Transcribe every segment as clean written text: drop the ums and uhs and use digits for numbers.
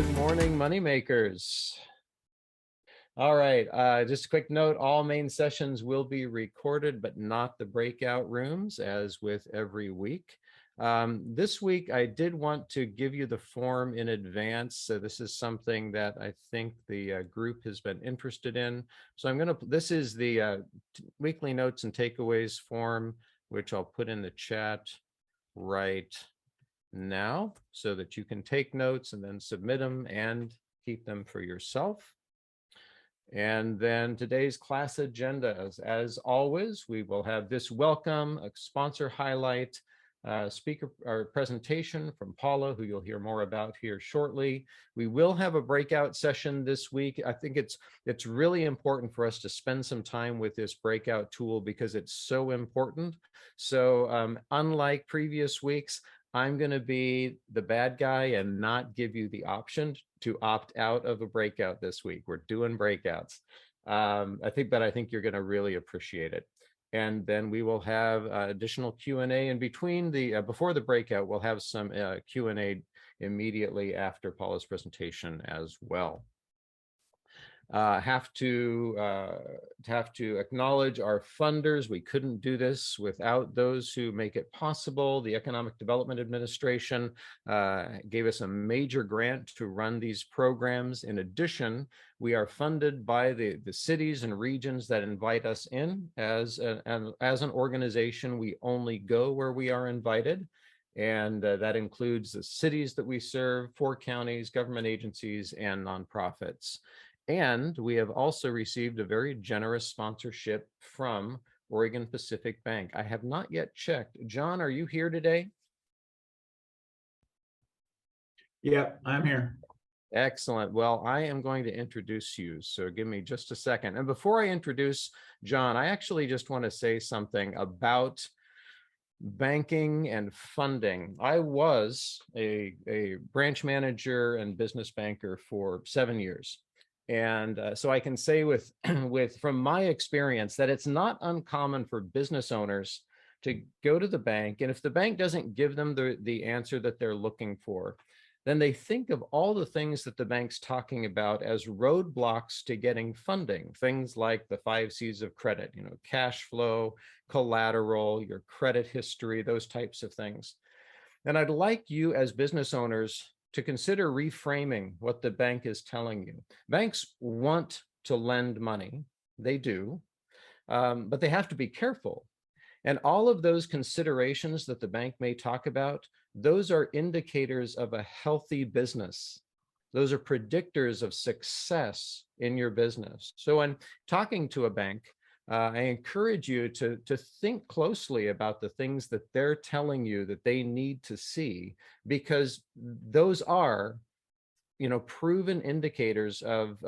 Good morning, Moneymakers. All right, just a quick note, all main sessions will be recorded, but not the breakout rooms, as with every week. This week, I did want to give you the form in advance. So this is something that I think the group has been interested in. So this is the weekly notes and takeaways form, which I'll put in the chat right now so that you can take notes and then submit them and keep them for yourself. And then today's class agenda, as always, we will have this welcome, a sponsor highlight, speaker or presentation from Paula, who you'll hear more about here shortly. We will have a breakout session this week. I think it's really important for us to spend some time with this breakout tool because it's so important. So unlike previous weeks, I'm going to be the bad guy and not give you the option to opt out of a breakout this week. We're doing breakouts. I think you're going to really appreciate it. And then we will have additional Q&A in between before the breakout. We'll have some Q&A immediately after Paula's presentation as well. Have to acknowledge our funders. We couldn't do this without those who make it possible. The Economic Development Administration gave us a major grant to run these programs. In addition, we are funded by the cities and regions that invite us in. As an organization, we only go where we are invited. And that includes the cities that we serve, 4 counties, government agencies, and nonprofits. And we have also received a very generous sponsorship from Oregon Pacific Bank. I have not yet checked. John, are you here today? Yep, I'm here. Excellent. Well, I am going to introduce you, so give me just a second. And before I introduce John, I actually just want to say something about banking and funding. I was a branch manager and business banker for 7 years. And so I can say from my experience that it's not uncommon for business owners to go to the bank, and if the bank doesn't give them the answer that they're looking for, then they think of all the things that the bank's talking about as roadblocks to getting funding. Things like the 5 C's of credit, cash flow, collateral, your credit history, those types of things. And I'd like you as business owners to consider reframing what the bank is telling you. Banks want to lend money, they do, but they have to be careful. And all of those considerations that the bank may talk about, those are indicators of a healthy business. Those are predictors of success in your business. So when talking to a bank, I encourage you to think closely about the things that they're telling you that they need to see, because those are, proven indicators of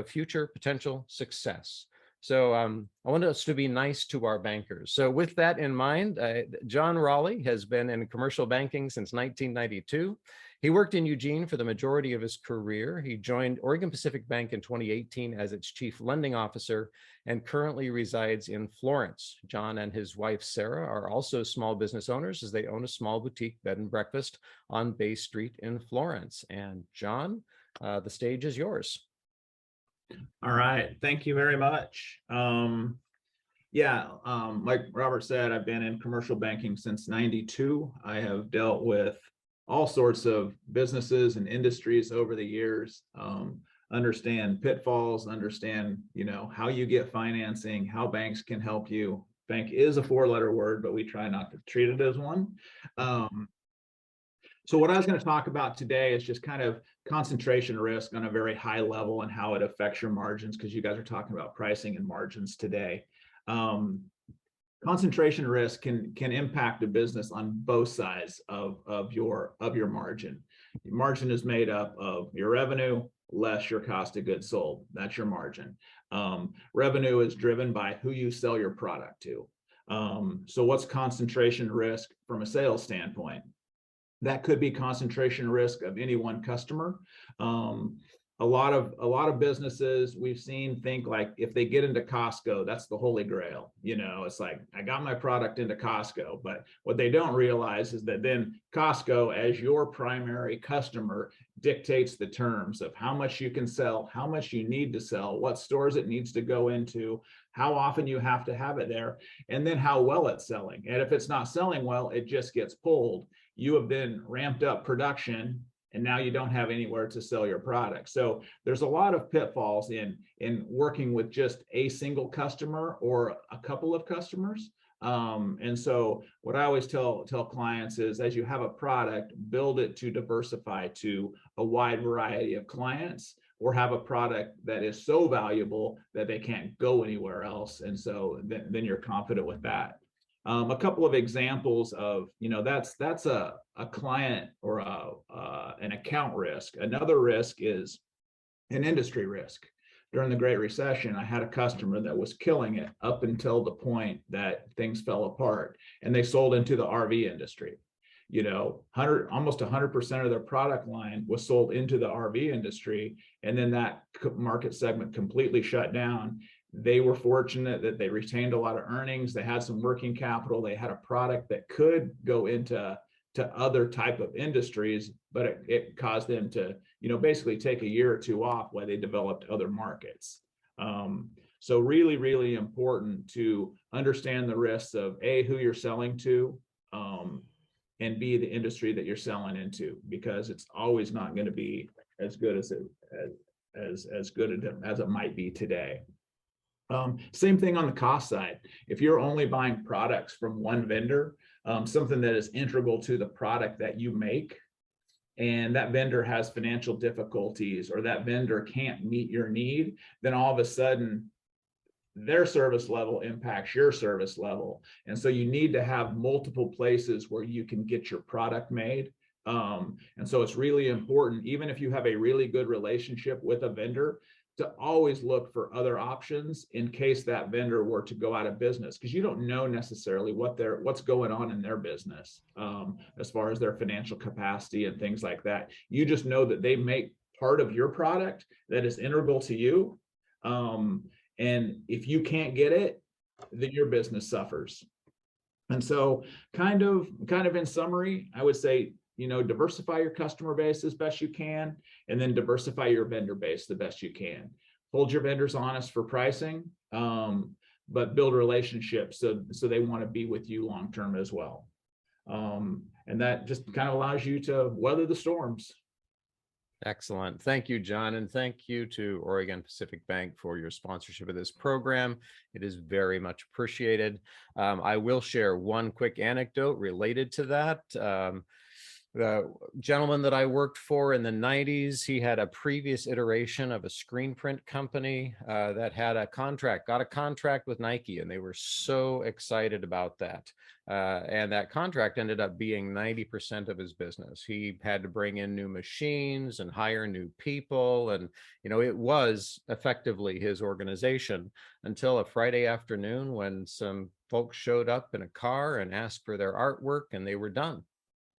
future potential success. So I want us to be nice to our bankers. So with that in mind, John Raleigh has been in commercial banking since 1992. He worked in Eugene for the majority of his career. He joined Oregon Pacific Bank in 2018 as its chief lending officer and currently resides in Florence. John and his wife, Sarah, are also small business owners as they own a small boutique bed and breakfast on Bay Street in Florence. And John, the stage is yours. All right, thank you very much. Like Robert said, I've been in commercial banking since '92. I have dealt with all sorts of businesses and industries over the years. Understand pitfalls, understand, how you get financing, how banks can help you. Bank is a 4-letter word, but we try not to treat it as one. So what I was going to talk about today is just kind of concentration risk on a very high level and how it affects your margins, because you guys are talking about pricing and margins today. Concentration risk can impact a business on both sides of your margin. Your margin is made up of your revenue less your cost of goods sold. That's your margin. Revenue is driven by who you sell your product to. So what's concentration risk from a sales standpoint? That could be concentration risk of any one customer. a lot of businesses we've seen think like if they get into Costco, that's the holy grail. You know, it's like I got my product into Costco, but what they don't realize is that then Costco, as your primary customer, dictates the terms of how much you can sell, how much you need to sell, what stores it needs to go into, how often you have to have it there, and then how well it's selling. And if it's not selling well, it just gets pulled. You have then ramped up production, and now you don't have anywhere to sell your product. So there's a lot of pitfalls in working with just a single customer or a couple of customers. And so what I always tell clients is, as you have a product, build it to diversify to a wide variety of clients, or have a product that is so valuable that they can't go anywhere else. And so then you're confident with that. A couple of examples of, that's a client or an account risk. Another risk is an industry risk. During the Great Recession, I had a customer that was killing it up until the point that things fell apart, and they sold into the RV industry. Almost 100% of their product line was sold into the RV industry, and then that market segment completely shut down. They were fortunate that they retained a lot of earnings. They had some working capital. They had a product that could go into other type of industries, but it caused them to, basically take a year or two off while they developed other markets. So really, really important to understand the risks of A, who you're selling to, and B, the industry that you're selling into, because it's always not going to be as good as it might be today. Same thing on the cost side. If you're only buying products from one vendor, something that is integral to the product that you make, and that vendor has financial difficulties, or that vendor can't meet your need, then all of a sudden their service level impacts your service level. And so you need to have multiple places where you can get your product made. And so it's really important, even if you have a really good relationship with a vendor, to always look for other options in case that vendor were to go out of business, because you don't know necessarily what's going on in their business, as far as their financial capacity and things like that. You just know that they make part of your product that is integral to you. And if you can't get it, then your business suffers. And so kind of in summary, I would say, diversify your customer base as best you can, and then diversify your vendor base the best you can. Hold your vendors honest for pricing, but build relationships so they want to be with you long term as well. And that just kind of allows you to weather the storms. Excellent. Thank you, John. And thank you to Oregon Pacific Bank for your sponsorship of this program. It is very much appreciated. I will share one quick anecdote related to that. The gentleman that I worked for in the 90s, he had a previous iteration of a screen print company that had got a contract with Nike, and they were so excited about that. And that contract ended up being 90% of his business. He had to bring in new machines and hire new people. And, it was effectively his organization until a Friday afternoon when some folks showed up in a car and asked for their artwork, and they were done.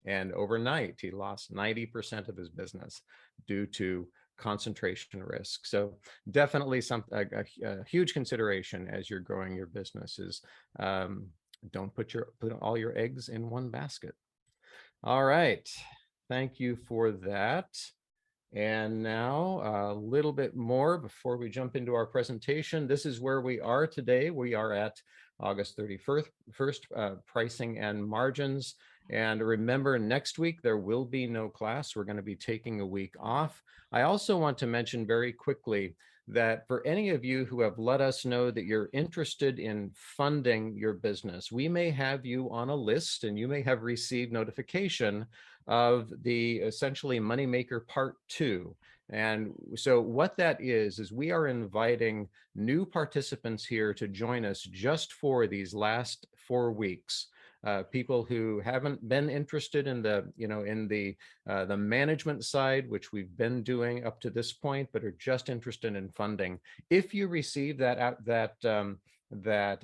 And overnight, he lost 90% of his business due to concentration risk. So definitely a huge consideration as you're growing your business is don't put all your eggs in one basket. All right. Thank you for that. And now a little bit more before we jump into our presentation. This is where we are today. We are at August 31st, pricing and margins. And remember, next week, there will be no class. We're going to be taking a week off. I also want to mention very quickly that for any of you who have let us know that you're interested in funding your business, we may have you on a list, and you may have received notification of the essentially MONEYmaker Part 2. And so what that is we are inviting new participants here to join us just for these last 4 weeks. People who haven't been interested in the management side, which we've been doing up to this point, but are just interested in funding. If you receive that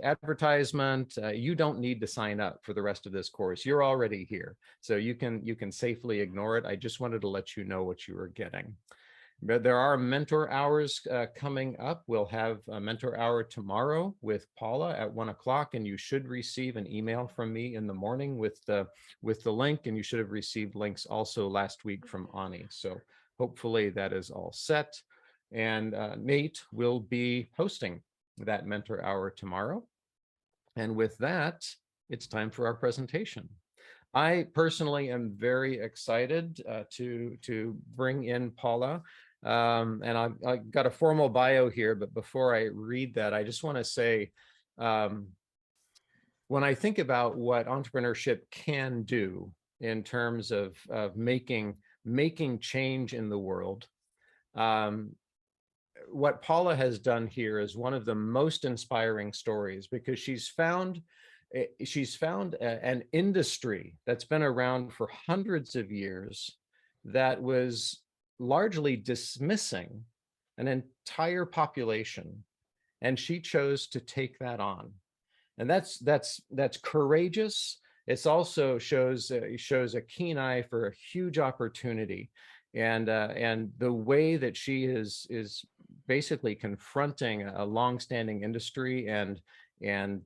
advertisement, you don't need to sign up for the rest of this course. You're already here, so you can safely ignore it. I just wanted to let you know what you were getting. But there are mentor hours coming up. We'll have a mentor hour tomorrow with Paula at 1 o'clock, and you should receive an email from me in the morning with the link, and you should have received links also last week from Ani. So hopefully that is all set. And Nate will be hosting that mentor hour tomorrow. And with that, it's time for our presentation. I personally am very excited to bring in Paula. And I got a formal bio here, but before I read that, I just want to say, when I think about what entrepreneurship can do in terms of making change in the world, what Paula has done here is one of the most inspiring stories, because she's found an industry that's been around for hundreds of years that was largely dismissing an entire population, and she chose to take that on. And that's courageous. It's also shows a keen eye for a huge opportunity, and the way that she is basically confronting a longstanding industry and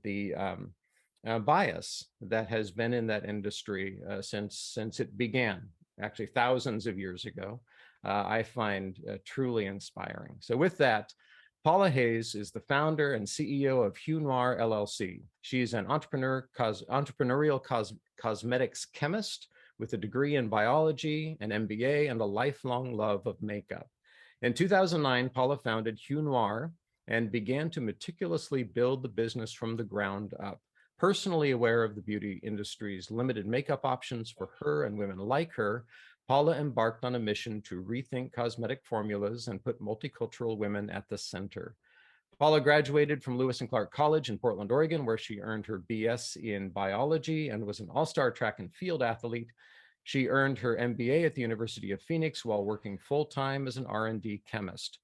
the bias that has been in that industry since it began, actually thousands of years ago, I find truly inspiring. So with that, Paula Hayes is the founder and CEO of Hue Noir LLC. She's an entrepreneurial cosmetics chemist with a degree in biology, an MBA, and a lifelong love of makeup. In 2009, Paula founded Hue Noir and began to meticulously build the business from the ground up. Personally aware of the beauty industry's limited makeup options for her and women like her, Paula embarked on a mission to rethink cosmetic formulas and put multicultural women at the center. Paula graduated from Lewis and Clark College in Portland, Oregon, where she earned her BS in biology and was an all-star track and field athlete. She earned her MBA at the University of Phoenix while working full-time as an R&D chemist.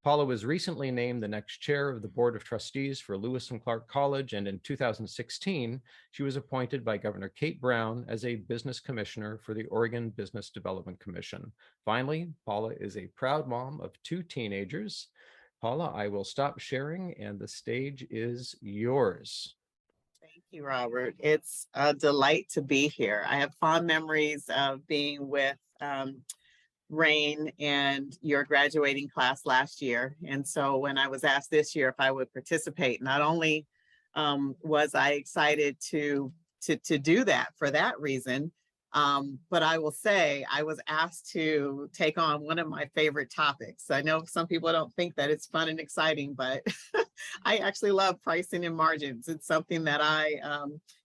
Paula was recently named the next chair of the Board of Trustees for Lewis and Clark College, and in 2016, she was appointed by Governor Kate Brown as a business commissioner for the Oregon Business Development Commission. Finally, Paula is a proud mom of 2 teenagers. Paula, I will stop sharing, and the stage is yours. Thank you, Robert. It's a delight to be here. I have fond memories of being with Rain and your graduating class last year. And so when I was asked this year if I would participate, not only was I excited to do that for that reason, but I will say I was asked to take on one of my favorite topics. I know some people don't think that it's fun and exciting, but I actually love pricing and margins. It's something that I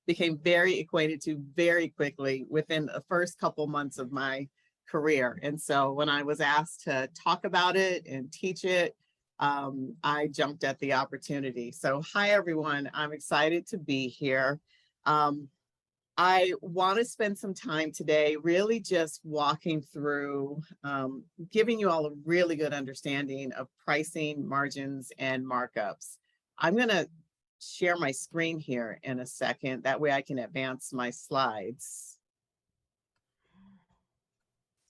became very acquainted to very quickly within the first couple months of my career. And so when I was asked to talk about it and teach it, I jumped at the opportunity. So hi, everyone. I'm excited to be here. I want to spend some time today really just walking through, giving you all a really good understanding of pricing, margins, and markups. I'm going to share my screen here in a second. That way I can advance my slides.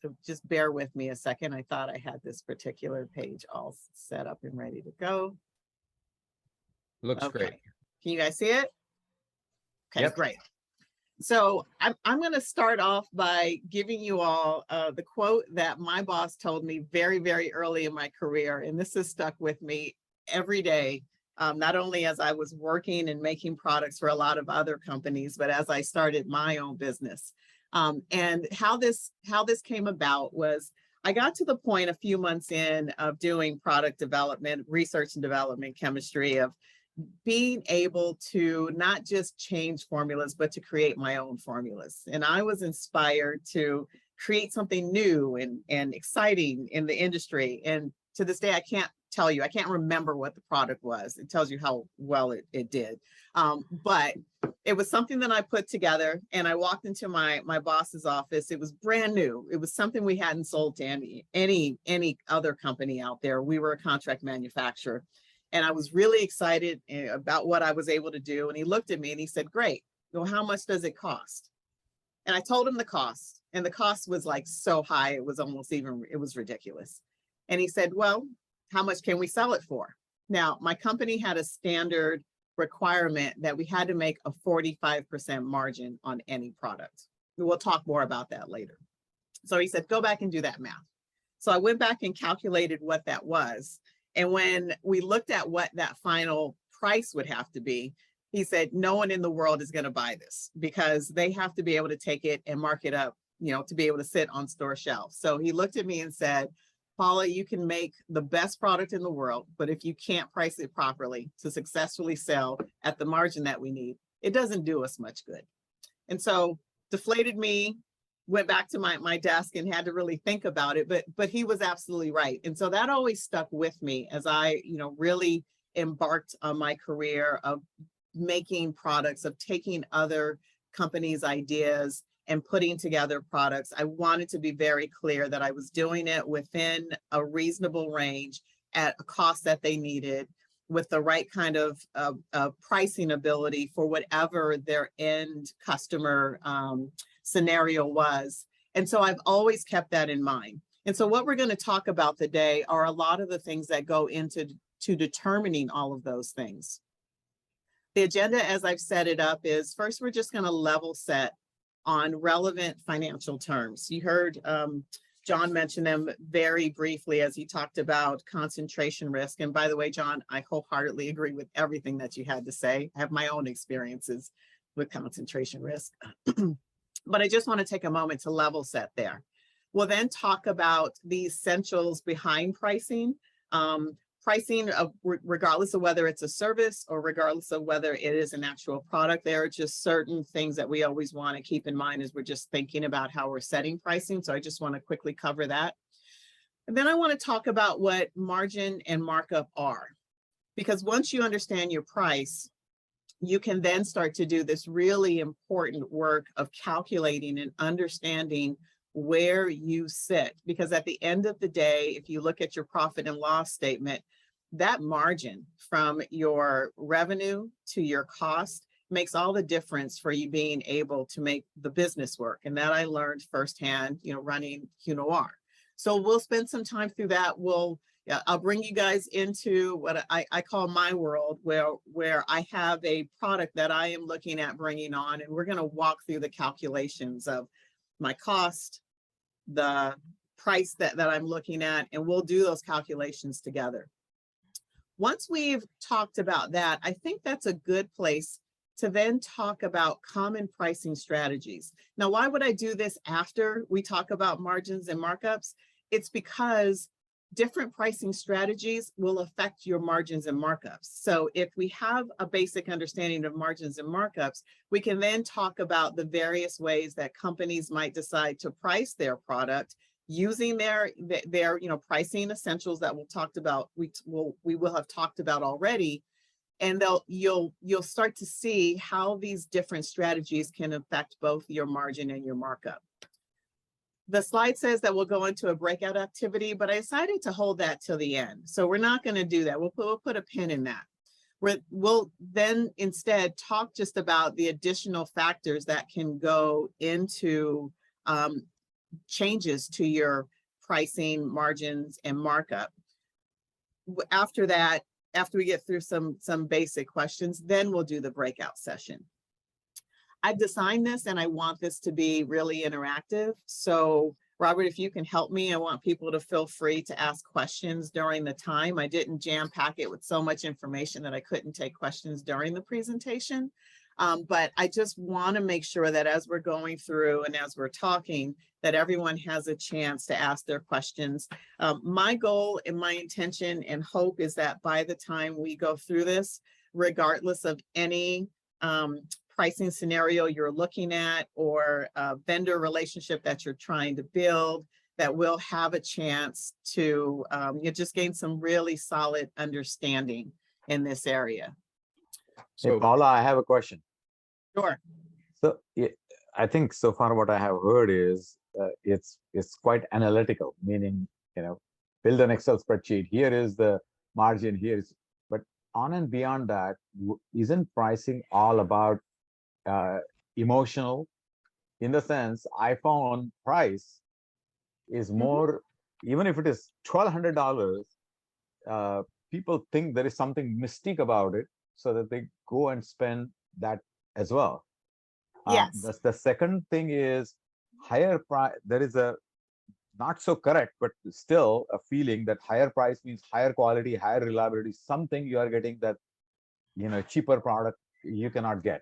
So just bear with me a second. I thought I had this particular page all set up and ready to go. Looks great. Can you guys see it? Okay, yep. Great. So I'm going to start off by giving you all the quote that my boss told me very, very early in my career. And this has stuck with me every day, not only as I was working and making products for a lot of other companies, but as I started my own business. And how this came about was I got to the point a few months in of doing product development, research and development chemistry, of being able to not just change formulas, but to create my own formulas. And I was inspired to create something new and exciting in the industry. And to this day, I can't remember what the product was. It tells you how well it did. But it was something that I put together, and I walked into my boss's office. It was brand new. It was something we hadn't sold to any other company out there. We were a contract manufacturer. And I was really excited about what I was able to do. And he looked at me and he said, great, well, how much does it cost? And I told him the cost, and the cost was like so high, it was ridiculous. And he said, well, how much can we sell it for? Now, my company had a standard requirement that we had to make a 45% margin on any product. We'll talk more about that later. So he said, go back and do that math. So I went back and calculated what that was. And when we looked at what that final price would have to be, he said, no one in the world is going to buy this because they have to be able to take it and mark it up, you know, to be able to sit on store shelves. So he looked at me and said, Paula, you can make the best product in the world, but if you can't price it properly to successfully sell at the margin that we need, it doesn't do us much good. And so deflated me, went back to my desk and had to really think about it, but he was absolutely right. And so that always stuck with me as I, you know, really embarked on my career of making products, of taking other companies' ideas and putting together products. I wanted to be very clear that I was doing it within a reasonable range at a cost that they needed with the right kind of pricing ability for whatever their end customer scenario was. And so I've always kept that in mind. And so what we're going to talk about today are a lot of the things that go into determining all of those things. The agenda, as I've set it up, is first, we're just going to level set on relevant financial terms. You heard John mention them very briefly as he talked about concentration risk. And by the way, John, I wholeheartedly agree with everything that you had to say. I have my own experiences with concentration risk. But I just want to take a moment to level set there. We'll then talk about the essentials behind pricing. Pricing, regardless of whether it's a service or regardless of whether it is an actual product, there are just certain things that we always want to keep in mind as we're just thinking about how we're setting pricing. So I just want to quickly cover that. And then I want to talk about what margin and markup are, because once you understand your price, you can then start to do this really important work of calculating and understanding where you sit. Because at the end of the day, if you look at your profit and loss statement, that margin from your revenue to your cost makes all the difference for you being able to make the business work. And that I learned firsthand, you know, running Hue Noir. So we'll spend some time through that. I'll bring you guys into what I call my world, where I have a product that I am looking at bringing on, and we're going to walk through the calculations of my cost, the price that I'm looking at, and we'll do those calculations together. Once we've talked about that, I think that's a good place to then talk about common pricing strategies. Now, why would I do this after we talk about margins and markups? It's because different pricing strategies will affect your margins and markups. So if we have a basic understanding of margins and markups, we can then talk about the various ways that companies might decide to price their product using their pricing essentials that we will have talked about already. And you'll start to see how these different strategies can affect both your margin and your markup. The slide says that we'll go into a breakout activity, but I decided to hold that till the end. So we're not going to do that. We'll put a pin in that. We'll then instead talk just about the additional factors that can go into changes to your pricing, margins, and markup. After that, after we get through some basic questions, then we'll do the breakout session. I've designed this and I want this to be really interactive. So Robert, if you can help me, I want people to feel free to ask questions during the time. I didn't jam pack it with so much information that I couldn't take questions during the presentation. But I just want to make sure that as we're going through and as we're talking, that everyone has a chance to ask their questions. My goal and my intention and hope is that by the time we go through this, regardless of any pricing scenario you're looking at or a vendor relationship that you're trying to build, that we'll have a chance to just gain some really solid understanding in this area. So, So Paula, I have a question. Sure. So I think so far what I have heard is it's quite analytical, meaning, build an Excel spreadsheet. Here is the margin, here is, but on and beyond that, isn't pricing all about emotional? In the sense, iPhone price is more even if it is $1,200, people think there is something mystique about it, so that they go and spend that as well. Yes. The second thing is higher price. There is a not so correct, but still a feeling that higher price means higher quality, higher reliability, something you are getting that, cheaper product you cannot get.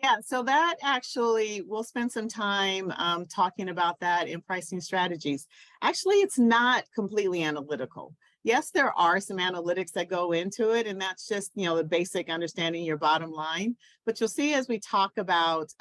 Yeah, so that actually, we'll spend some time talking about that in pricing strategies. Actually, it's not completely analytical. Yes, there are some analytics that go into it, and that's just, the basic understanding your bottom line. But you'll see as we talk about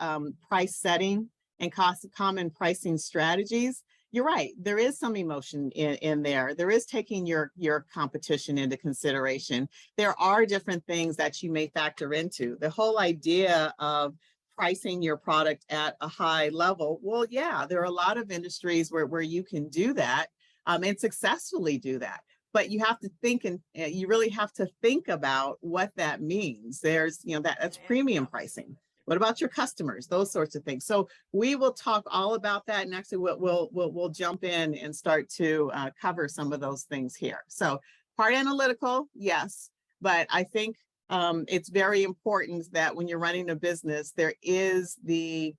price setting and common pricing strategies, you're right, there is some emotion in there. There is taking your competition into consideration. There are different things that you may factor into. The whole idea of pricing your product at a high level, well, yeah, there are a lot of industries where you can do that and successfully do that. But you have to think, and you really have to think about what that means. There's, that's premium pricing. What about your customers? Those sorts of things. So we will talk all about that, and actually we'll jump in and start to cover some of those things here. So part analytical, yes, but I think it's very important that when you're running a business, there is the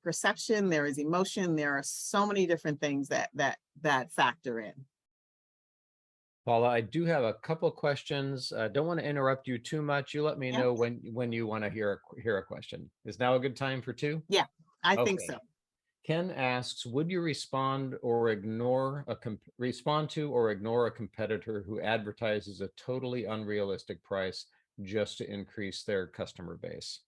perception, there is emotion, there are so many different things that factor in. Paula, I do have a couple questions. Don't want to interrupt you too much. You let me know when you want to hear a question. Is now a good time for two? Yeah, I think so. Ken asks, would you respond to or ignore a competitor who advertises a totally unrealistic price just to increase their customer base?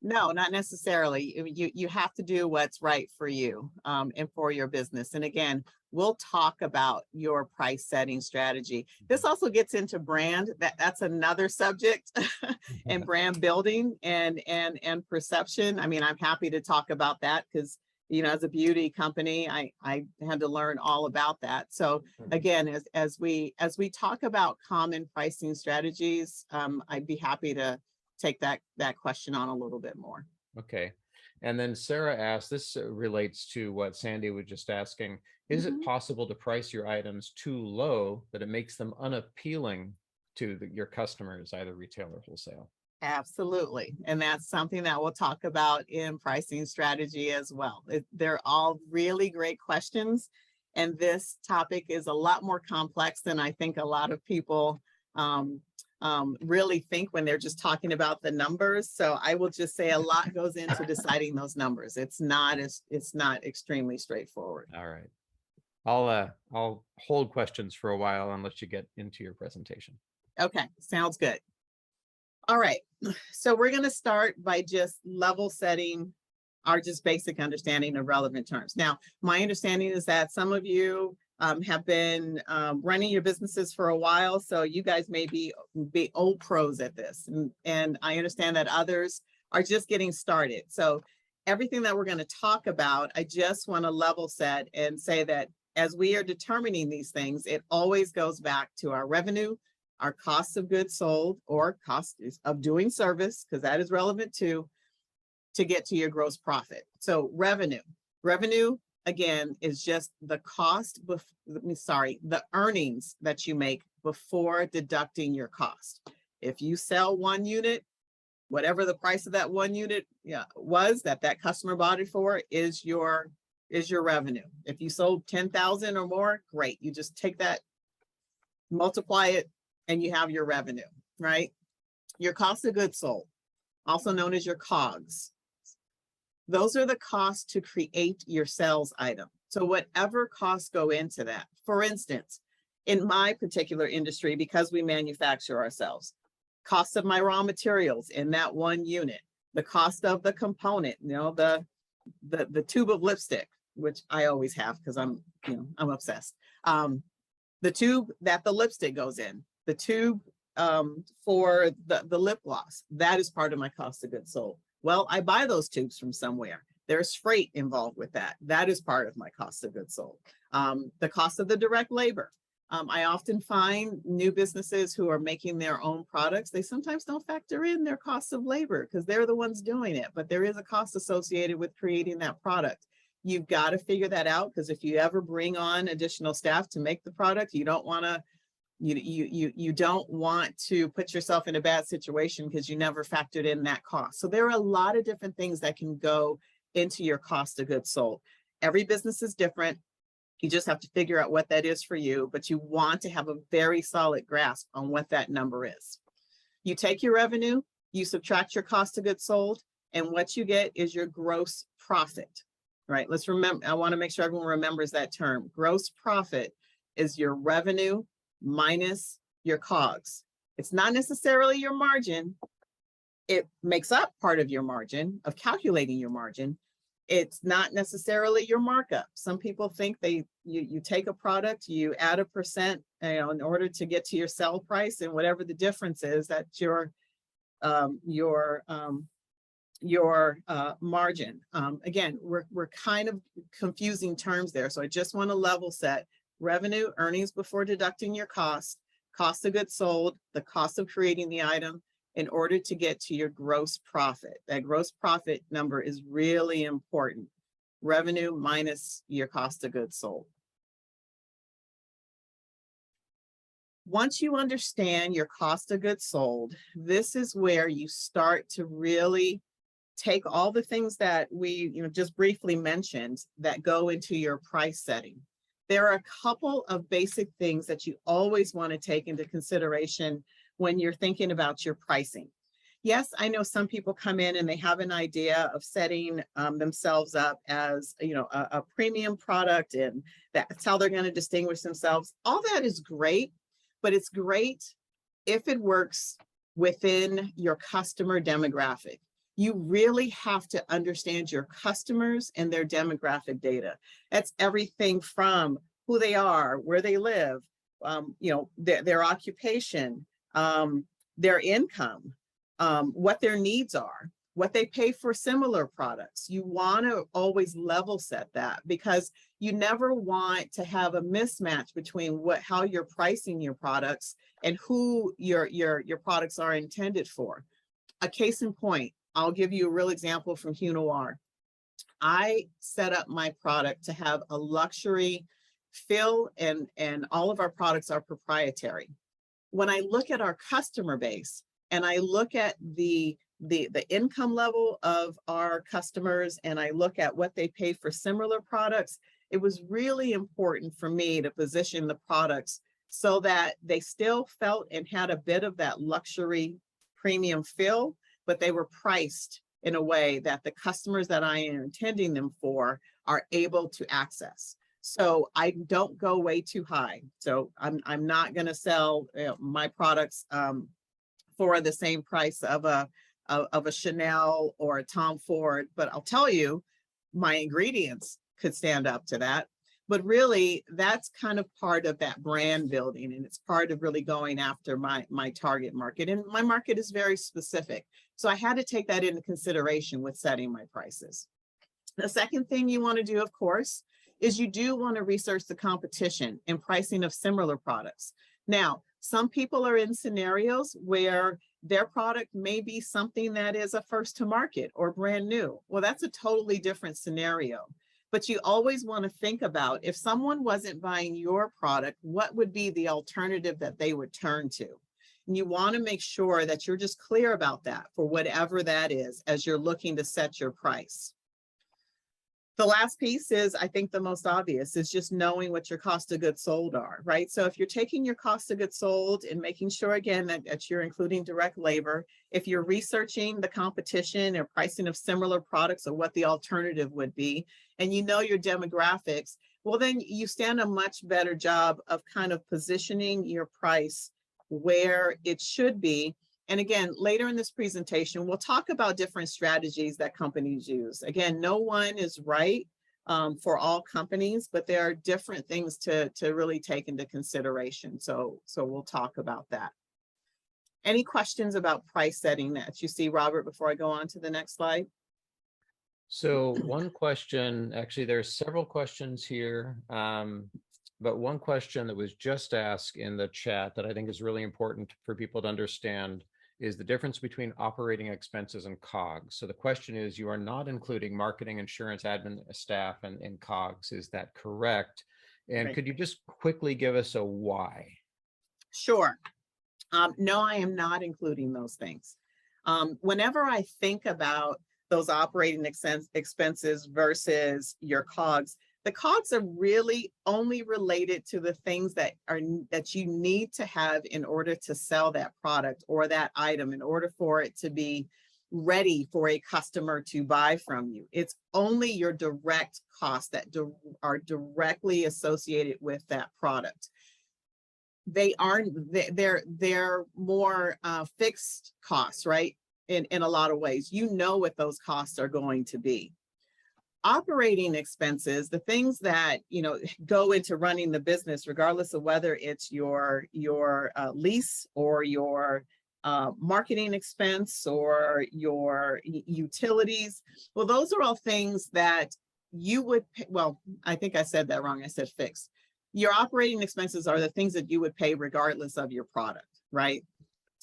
No, not necessarily. You have to do what's right for you and for your business. And again, we'll talk about your price setting strategy. This also gets into brand. That's another subject and brand building and perception. I mean, I'm happy to talk about that because, as a beauty company, I had to learn all about that. So again, as we talk about common pricing strategies, I'd be happy to take that question on a little bit more. Okay. And then Sarah asked, this relates to what Sandy was just asking, is it possible to price your items too low that it makes them unappealing to your customers, either retail or wholesale? Absolutely. And that's something that we'll talk about in pricing strategy as well. They're all really great questions. And this topic is a lot more complex than I think a lot of people really think when they're just talking about the numbers. So I will just say a lot goes into deciding those numbers. It's not extremely straightforward. All right. I'll hold questions for a while and let you get into your presentation. Okay, sounds good. All right, so we're going to start by just level setting our just basic understanding of relevant terms. Now, my understanding is that some of you have been running your businesses for a while, so you guys may be old pros at this, and I understand that others are just getting started. So everything that we're going to talk about, I just want to level set and say that as we are determining these things, it always goes back to our revenue, our costs of goods sold, or cost of doing service, because that is relevant too, to get to your gross profit. So revenue, again, is just the cost, the earnings that you make before deducting your cost. If you sell one unit, whatever the price of that one unit was that customer bought it for is your revenue. If you sold 10,000 or more, great. You just take that, multiply it, and you have your revenue, right? Your cost of goods sold, also known as your COGS. Those are the costs to create your sales item. So whatever costs go into that. For instance, in my particular industry, because we manufacture ourselves, cost of my raw materials in that one unit, the cost of the component, the tube of lipstick, which I always have because I'm obsessed. The tube that the lipstick goes in, the tube for the lip gloss, that is part of my cost of goods sold. Well, I buy those tubes from somewhere. There's freight involved with that. That is part of my cost of goods sold. The cost of the direct labor. I often find new businesses who are making their own products, they sometimes don't factor in their costs of labor because they're the ones doing it, but there is a cost associated with creating that product. You've got to figure that out, because if you ever bring on additional staff to make the product, you don't want to you don't want to put yourself in a bad situation because you never factored in that cost. So there are a lot of different things that can go into your cost of goods sold. Every business is different. You just have to figure out what that is for you, but you want to have a very solid grasp on what that number is. You take your revenue, you subtract your cost of goods sold, and what you get is your gross profit, right? Let's remember, I want to make sure everyone remembers that term. Gross profit is your revenue minus your COGS. It's not necessarily your margin. It makes up part of your margin, of calculating your margin. It's not necessarily your markup. Some people think you take a product, you add a percent, in order to get to your sell price, and whatever the difference is, that's your margin. Again, we're kind of confusing terms there, so I just want to level set. Revenue, earnings before deducting your cost of goods sold, the cost of creating the item, in order to get to your gross profit. That gross profit number is really important. Revenue minus your cost of goods sold. Once you understand your cost of goods sold, this is where you start to really take all the things that we just briefly mentioned that go into your price setting. There are a couple of basic things that you always want to take into consideration when you're thinking about your pricing. Yes, I know some people come in and they have an idea of setting themselves up as a premium product, and that's how they're going to distinguish themselves. All that is great, but it's great if it works within your customer demographic. You really have to understand your customers and their demographic data. That's everything from who they are, where they live, their occupation, their income, what their needs are, what they pay for similar products. You want to always level set that, because you never want to have a mismatch between how you're pricing your products and who your products are intended for. A case in point, I'll give you a real example from Hue Noir. I set up my product to have a luxury fill, and all of our products are proprietary. When I look at our customer base and I look at the income level of our customers, and I look at what they pay for similar products, it was really important for me to position the products so that they still felt and had a bit of that luxury premium feel, but they were priced in a way that the customers that I am intending them for are able to access. So I don't go way too high. So I'm not going to sell my products for the same price of a Chanel or a Tom Ford, but I'll tell you, my ingredients could stand up to that. But really, that's kind of part of that brand building, and it's part of really going after my target market. And my market is very specific. So I had to take that into consideration with setting my prices. The second thing you want to do, of course, is you do want to research the competition and pricing of similar products. Now, some people are in scenarios where their product may be something that is a first to market or brand new. Well, that's a totally different scenario. But you always want to think about, if someone wasn't buying your product, what would be the alternative that they would turn to? And you want to make sure that you're just clear about that for whatever that is as you're looking to set your price. The last piece is, I think the most obvious, is just knowing what your cost of goods sold are, right? So if you're taking your cost of goods sold and making sure, again, that you're including direct labor, if you're researching the competition or pricing of similar products or what the alternative would be, and you know your demographics, well, then you stand a much better job of kind of positioning your price where it should be. And again, later in this presentation, we'll talk about different strategies that companies use. Again, no one is right for all companies, but there are different things to really take into consideration. So we'll talk about that. Any questions about price setting that you see, Robert, before I go on to the next slide? So one question, actually, there's several questions here, but one question that was just asked in the chat that I think is really important for people to understand is the difference between operating expenses and COGS. So the question is, you are not including marketing, insurance, admin, staff, and COGS. Is that correct? And Right. could you just quickly give us a why? Sure. No, I am not including those things. Whenever I think about those operating expenses versus your COGS, the COGS are really only related to the things that you need to have in order to sell that product or that item, in order for it to be ready for a customer to buy from you. It's only your direct costs that are directly associated with that product. They aren't, they're more fixed costs, right? In a lot of ways, you know what those costs are going to be. Operating expenses, the things that, you know, go into running the business, regardless of whether it's your lease or your marketing expense or your utilities. Well, those are all things that you would pay. Well, I think I said that wrong. I said fixed. Your operating expenses are the things that you would pay regardless of your product, right?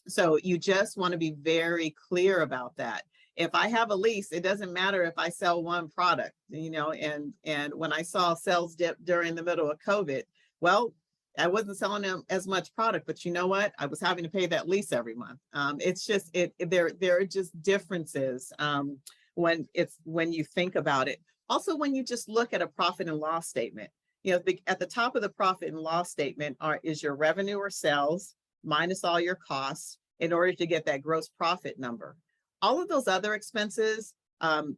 So you just want to be very clear about that. If I have a lease, it doesn't matter if I sell one product, you know, and when I saw sales dip during the middle of COVID, well, I wasn't selling them as much product, but you know what? I was having to pay that lease every month. It's just, there are just differences when you think about it. Also, when you just look at a profit and loss statement, you know, at the top of the profit and loss statement is your revenue or sales minus all your costs in order to get that gross profit number. All of those other expenses,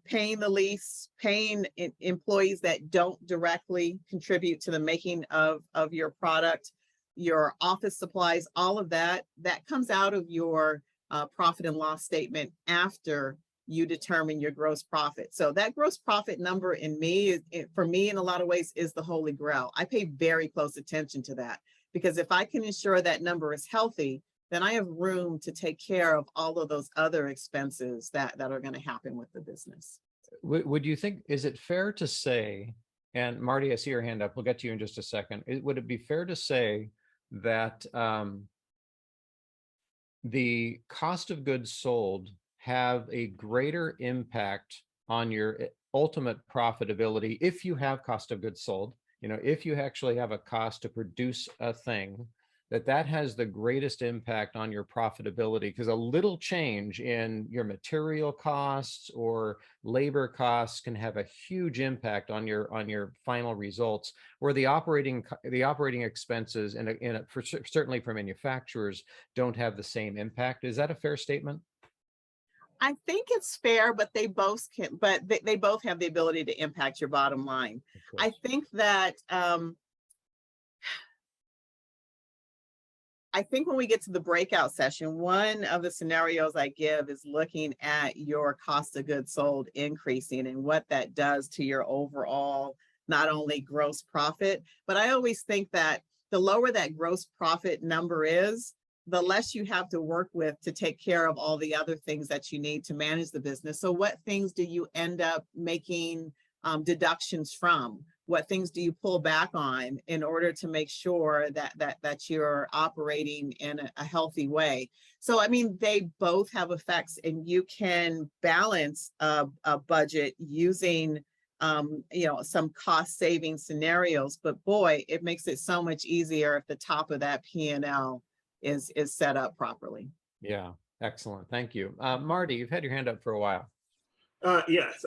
paying the lease, paying employees that don't directly contribute to the making of your product, your office supplies, all of that comes out of your profit and loss statement after you determine your gross profit. So that gross profit number for me, in a lot of ways, is the holy grail. I pay very close attention to that, because if I can ensure that number is healthy, then I have room to take care of all of those other expenses that are going to happen with the business. Would you think, is it fair to say, and Marty, I see your hand up, we'll get to you in just a second. Would it be fair to say that the cost of goods sold have a greater impact on your ultimate profitability if you have cost of goods sold? You know, if you actually have a cost to produce a thing, that has the greatest impact on your profitability, because a little change in your material costs or labor costs can have a huge impact on your final results, where the operating expenses certainly for manufacturers don't have the same impact. Is that a fair statement? I think it's fair, but they both have the ability to impact your bottom line. I think that when we get to the breakout session, one of the scenarios I give is looking at your cost of goods sold increasing and what that does to your overall, not only gross profit, but I always think that the lower that gross profit number is, the less you have to work with to take care of all the other things that you need to manage the business. So what things do you end up making deductions from? What things do you pull back on in order to make sure that you're operating in a healthy way? So, I mean, they both have effects, and you can balance a budget using, you know, some cost saving scenarios, but boy, it makes it so much easier if the top of that P&L is set up properly. Yeah, excellent. Thank you. Marty, you've had your hand up for a while. Yes,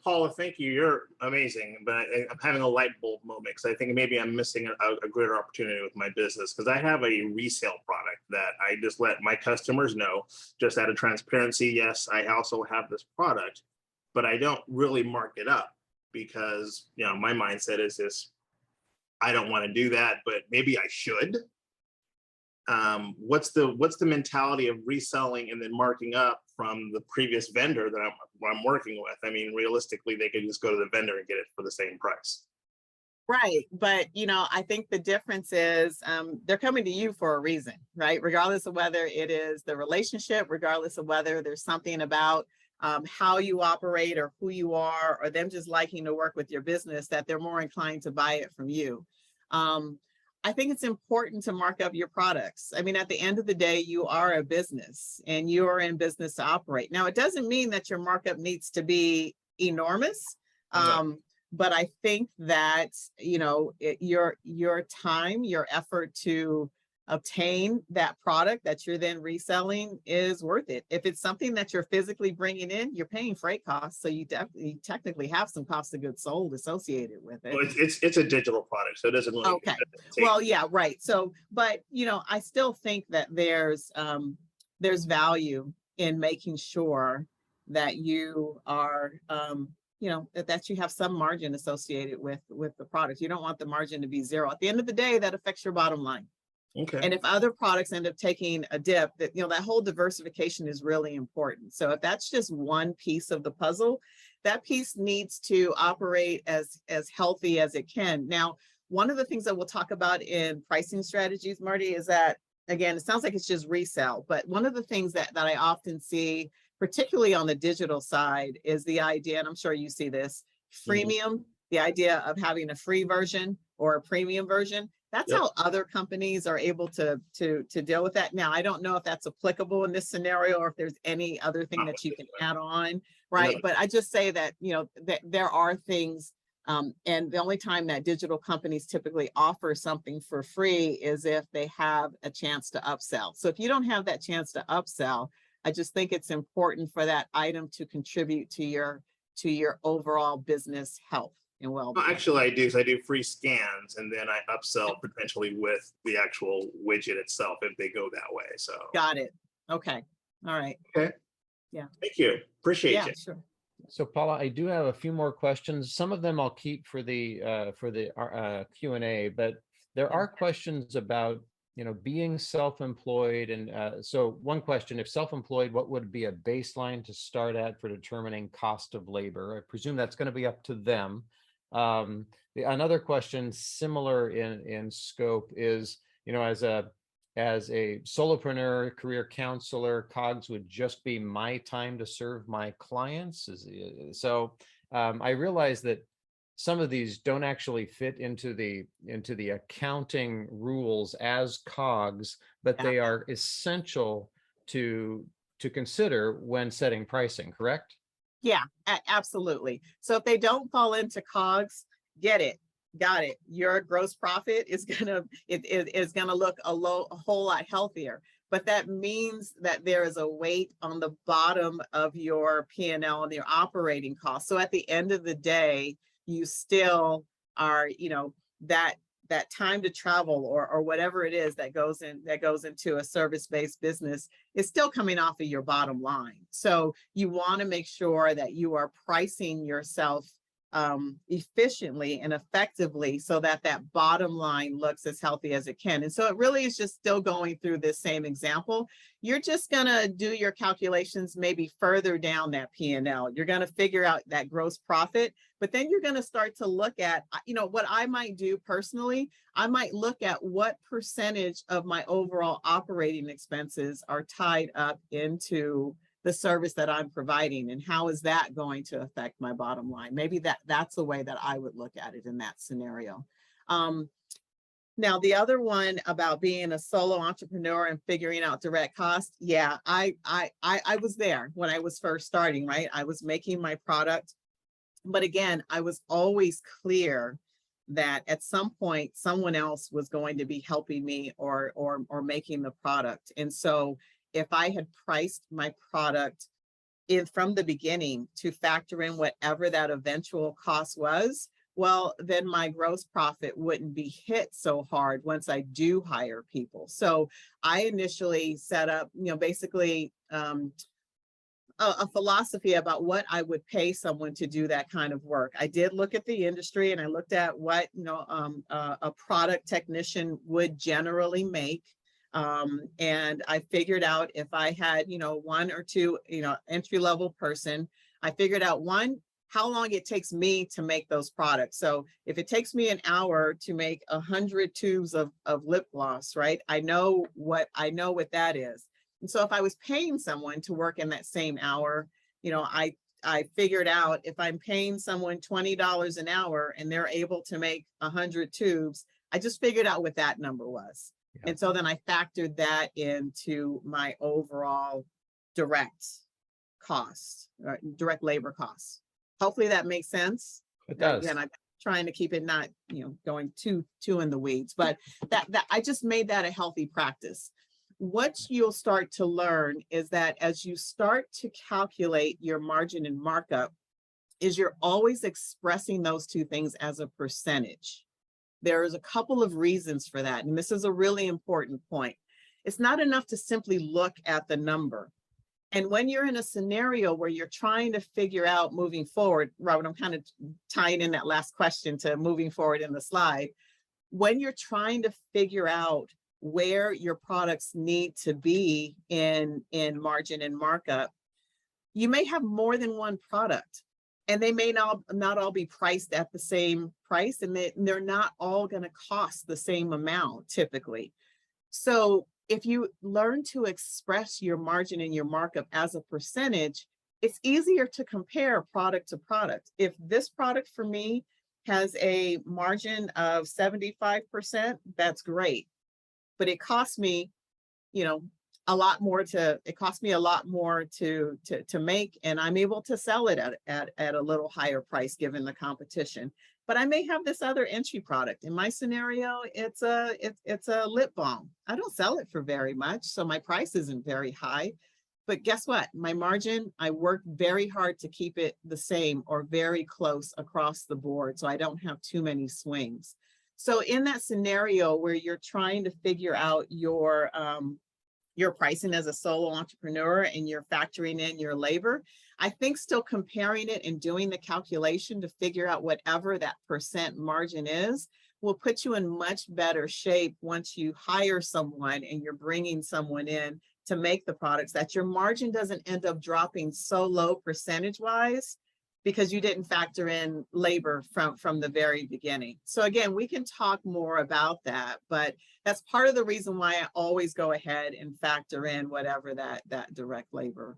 Paula, thank you. You're amazing, but I'm having a light bulb moment, because I think maybe I'm missing a greater opportunity with my business, because I have a resale product that I just let my customers know, just out of transparency. Yes, I also have this product, but I don't really mark it up, because, you know, my mindset is this: I don't want to do that, but maybe I should. What's the mentality of reselling and then marking up from the previous vendor that I'm working with? I mean, realistically, they could just go to the vendor and get it for the same price. Right. But, you know, I think the difference is they're coming to you for a reason, right? Regardless of whether it is the relationship, regardless of whether there's something about how you operate or who you are, or them just liking to work with your business, that they're more inclined to buy it from you. I think it's important to mark up your products. I mean, at the end of the day, you are a business and you are in business to operate. Now, it doesn't mean that your markup needs to be enormous. No. But I think that, you know, your time, your effort to obtain that product that you're then reselling is worth it. If it's something that you're physically bringing in, you're paying freight costs. So you definitely technically have some cost of goods sold associated with it. Well, it's a digital product, so it doesn't really. Okay. Well, yeah, right. So, but you know, I still think that there's value in making sure that you are you know, that you have some margin associated with the product. You don't want the margin to be zero. At the end of the day, that affects your bottom line. Okay. And if other products end up taking a dip, that, you know, that whole diversification is really important. So if that's just one piece of the puzzle, that piece needs to operate as healthy as it can. Now, one of the things that we'll talk about in pricing strategies, Marty, is that, again, it sounds like it's just resale, but one of the things that I often see, particularly on the digital side, is the idea, and I'm sure you see this, freemium, the idea of having a free version or a premium version. That's how other companies are able to deal with that. Now, I don't know if that's applicable in this scenario or if there's any other thing that you can add on, right? But I just say that, you know, that there are things, and the only time that digital companies typically offer something for free is if they have a chance to upsell. So if you don't have that chance to upsell, I just think it's important for that item to contribute to your overall business health. Well, actually, I do. So I do free scans, and then I upsell potentially with the actual widget itself if they go that way. So got it. Okay. All right. Okay. Yeah. Thank you. Appreciate it. Sure. So Paula, I do have a few more questions. Some of them I'll keep for the Q&A, but there are questions about, you know, being self-employed. And so one question, if self-employed, what would be a baseline to start at for determining cost of labor? I presume that's going to be up to them. Another question similar in scope is, you know, as a solopreneur, career counselor, COGS would just be my time to serve my clients. I realize that some of these don't actually fit into the accounting rules as COGS, but they are essential to consider when setting pricing, correct? Yeah, absolutely. So if they don't fall into COGS, got it. Your gross profit is gonna look a whole lot healthier. But that means that there is a weight on the bottom of your P&L and your operating costs. So at the end of the day, you still are, you know, that time to travel or whatever it is that goes into a service-based business is still coming off of your bottom line. So you want to make sure that you are pricing yourself efficiently and effectively so that bottom line looks as healthy as it can. And so it really is just still going through this same example. You're just going to do your calculations maybe further down that P&L. You're going to figure out that gross profit, but then you're going to start to look at, you know, what I might do personally. I might look at what percentage of my overall operating expenses are tied up into the service that I'm providing, and how is that going to affect my bottom line? Maybe that's the way that I would look at it in that scenario. Now, the other one about being a solo entrepreneur and figuring out direct costs. Yeah, I was there when I was first starting, right? I was making my product, but again, I was always clear that at some point someone else was going to be helping me or making the product. And so if I had priced my product from the beginning to factor in whatever that eventual cost was, well, then my gross profit wouldn't be hit so hard once I do hire people. So I initially set up, you know, basically a philosophy about what I would pay someone to do that kind of work. I did look at the industry and I looked at what, you know, a product technician would generally make. And I figured out if I had, you know, one or two, you know, entry-level person, I figured out how long it takes me to make those products. So if it takes me an hour to make 100 tubes of lip gloss, right? I know what that is. And so if I was paying someone to work in that same hour, you know, I figured out if I'm paying someone $20 an hour and they're able to make 100 tubes, I just figured out what that number was. Yeah. And so then I factored that into my overall direct costs, direct labor costs. Hopefully that makes sense. It does. Again, I'm trying to keep it not, going too in the weeds, but that I just made that a healthy practice. What you'll start to learn is that as you start to calculate your margin and markup, is you're always expressing those two things as a percentage. There's a couple of reasons for that, and this is a really important point. It's not enough to simply look at the number. And when you're in a scenario where you're trying to figure out moving forward, Robert, I'm kind of tying in that last question to moving forward in the slide. When you're trying to figure out where your products need to be in margin and markup, you may have more than one product, and they may not all be priced at the same price, and they're not all going to cost the same amount typically. So if you learn to express your margin and your markup as a percentage, it's easier to compare product to product. If this product for me has a margin of 75%, that's great. But it costs me, a lot more to make, and I'm able to sell it at a little higher price given the competition. But I may have this other entry product. In my scenario, it's a lip balm. I don't sell it for very much, so my price isn't very high. But guess what? My margin, I work very hard to keep it the same or very close across the board, so I don't have too many swings. So in that scenario where you're trying to figure out your pricing as a solo entrepreneur and you're factoring in your labor, I think still comparing it and doing the calculation to figure out whatever that percent margin is will put you in much better shape once you hire someone and you're bringing someone in to make the products, that your margin doesn't end up dropping so low percentage wise because you didn't factor in labor from the very beginning. So again, we can talk more about that, but that's part of the reason why I always go ahead and factor in whatever that direct labor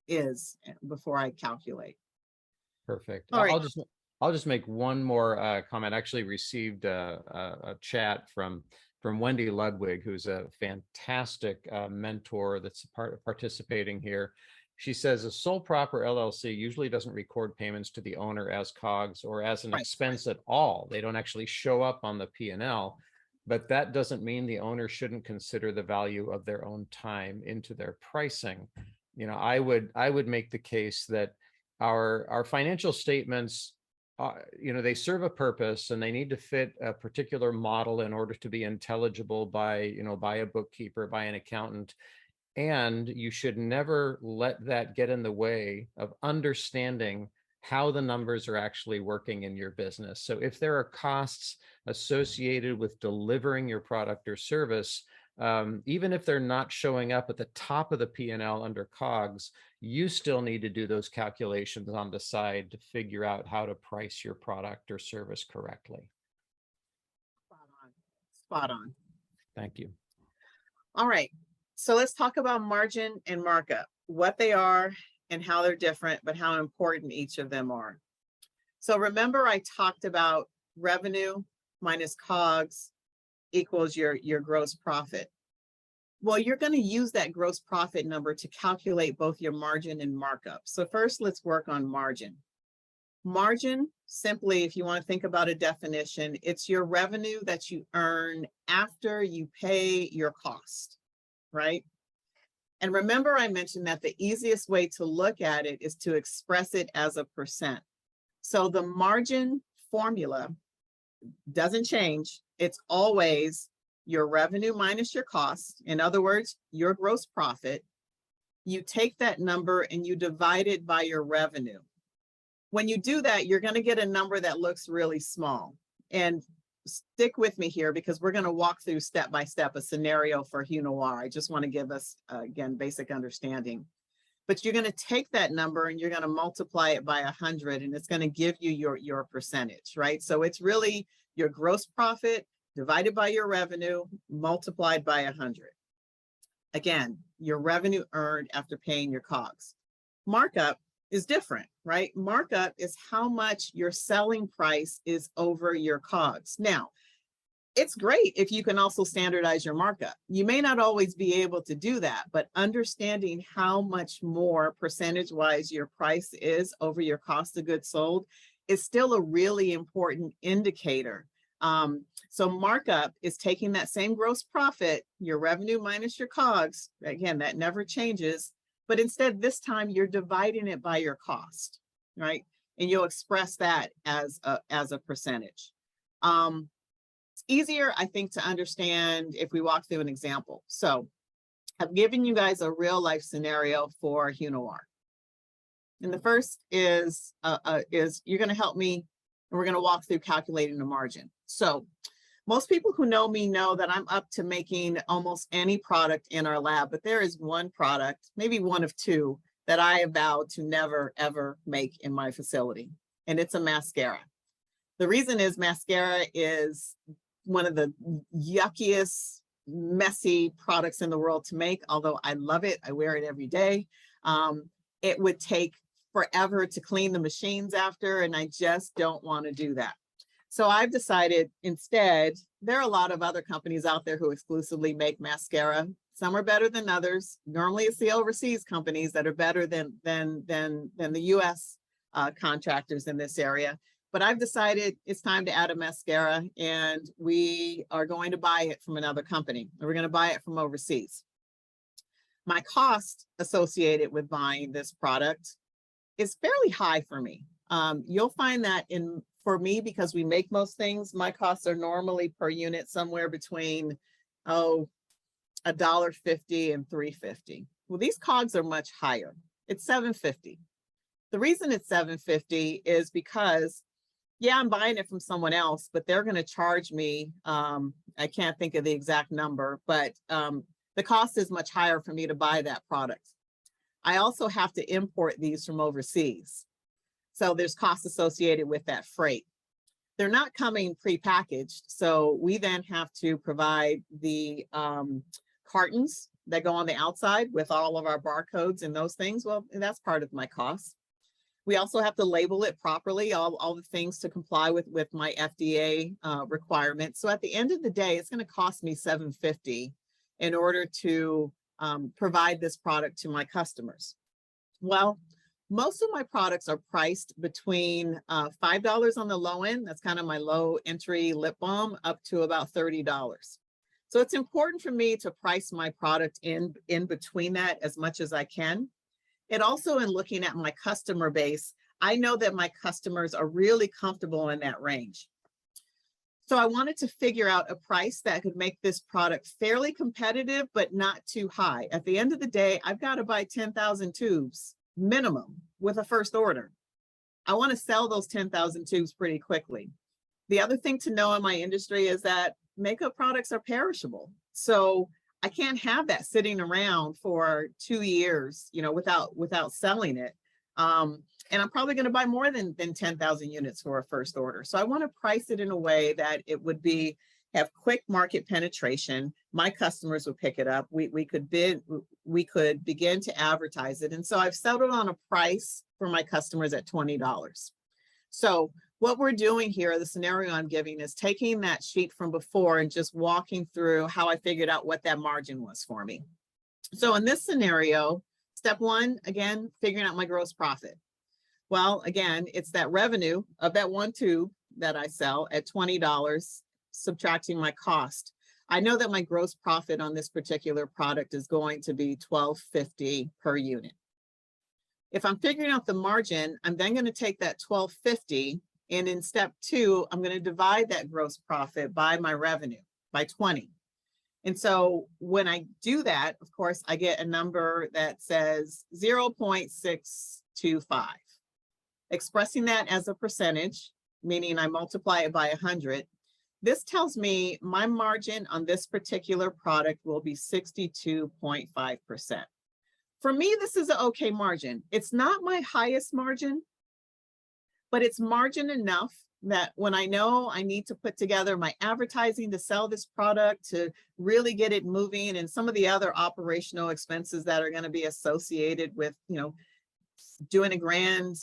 is before I calculate. Perfect. All right. I'll just make one more comment. I actually received a chat from Wendy Ludwig, who's a fantastic mentor that's participating here. She says a sole proper LLC usually doesn't record payments to the owner as COGS or as an expense at all. They don't actually show up on the P&L, but that doesn't mean the owner shouldn't consider the value of their own time into their pricing. I would make the case that our financial statements, they serve a purpose and they need to fit a particular model in order to be intelligible by a bookkeeper, by an accountant. And you should never let that get in the way of understanding how the numbers are actually working in your business. So if there are costs associated with delivering your product or service, even if they're not showing up at the top of the P&L under COGS, you still need to do those calculations on the side to figure out how to price your product or service correctly. Spot on. Thank you. All right. So let's talk about margin and markup, what they are and how they're different, but how important each of them are. So remember I talked about revenue minus COGS equals your gross profit. Well, you're going to use that gross profit number to calculate both your margin and markup. So first, let's work on margin. Margin, simply, if you want to think about a definition, it's your revenue that you earn after you pay your cost, right? And remember, I mentioned that the easiest way to look at it is to express it as a percent. So the margin formula doesn't change. It's always your revenue minus your cost. In other words, your gross profit. You take that number and you divide it by your revenue. When you do that, you're going to get a number that looks really small. And stick with me here because we're going to walk through step by step a scenario for Hue Noir. I just want to give us, again, basic understanding. But you're going to take that number and you're going to multiply it by 100, and it's going to give you your percentage, right? So it's really your gross profit divided by your revenue multiplied by 100. Again, your revenue earned after paying your COGS. Markup is different, right? Markup is how much your selling price is over your COGS. Now, It's great if you can also standardize your markup. You may not always be able to do that, but understanding how much more percentage-wise your price is over your cost of goods sold is still a really important indicator. So markup is taking that same gross profit, your revenue minus your COGS, again, that never changes, but instead this time you're dividing it by your cost, right? And you'll express that as a percentage. It's easier, I think, to understand if we walk through an example. So I've given you guys a real life scenario for Hue Noir. And the first is you're going to help me, and we're going to walk through calculating the margin. So most people who know me know that I'm up to making almost any product in our lab, but there is one product, maybe one of two, that I have vowed to never, ever make in my facility, and it's a mascara. The reason is mascara is one of the yuckiest, messy products in the world to make, although I love it. I wear it every day. It would take forever to clean the machines after, and I just don't want to do that. So I've decided instead, there are a lot of other companies out there who exclusively make mascara. Some are better than others. Normally it's the overseas companies that are better than the US contractors in this area. But I've decided it's time to add a mascara, and we are going to buy it from another company. We're going to buy it from overseas. My cost associated with buying this product is fairly high for me. You'll find that for me, because we make most things, my costs are normally per unit somewhere between $1.50 and $3.50. Well, these COGS are much higher. It's $7.50. The reason it's $7.50 is because, yeah, I'm buying it from someone else, but they're going to charge me, I can't think of the exact number, but the cost is much higher for me to buy that product. I also have to import these from overseas. So there's costs associated with that freight. They're not coming prepackaged, so we then have to provide the cartons that go on the outside with all of our barcodes and those things. Well, that's part of my cost. We also have to label it properly, all the things to comply with my FDA requirements. So at the end of the day, it's going to cost me $7.50 in order to provide this product to my customers. Well, most of my products are priced between $5 on the low end, that's kind of my low entry lip balm, up to about $30. So it's important for me to price my product in between that as much as I can. And also in looking at my customer base, I know that my customers are really comfortable in that range. So I wanted to figure out a price that could make this product fairly competitive, but not too high. At the end of the day, I've got to buy 10,000 tubes minimum with a first order. I want to sell those 10,000 tubes pretty quickly. The other thing to know in my industry is that makeup products are perishable. So I can't have that sitting around for 2 years, without selling it. And I'm probably going to buy more than 10,000 units for a first order. So I want to price it in a way that it would have quick market penetration. My customers would pick it up. We could begin to advertise it. And so I've settled on a price for my customers at $20. So what we're doing here, the scenario I'm giving, is taking that sheet from before and just walking through how I figured out what that margin was for me. So in this scenario, step one, again, figuring out my gross profit. Well, again, it's that revenue of that one tube that I sell at $20, subtracting my cost. I know that my gross profit on this particular product is going to be $12.50 per unit. If I'm figuring out the margin, I'm then going to take that $12.50, and in step two, I'm going to divide that gross profit by my revenue, by 20. And so when I do that, of course, I get a number that says 0.625. Expressing that as a percentage, meaning I multiply it by 100, this tells me my margin on this particular product will be 62.5%. For me, this is an okay margin. It's not my highest margin, but it's margin enough that when I know I need to put together my advertising to sell this product, to really get it moving, and some of the other operational expenses that are going to be associated with, doing a grand,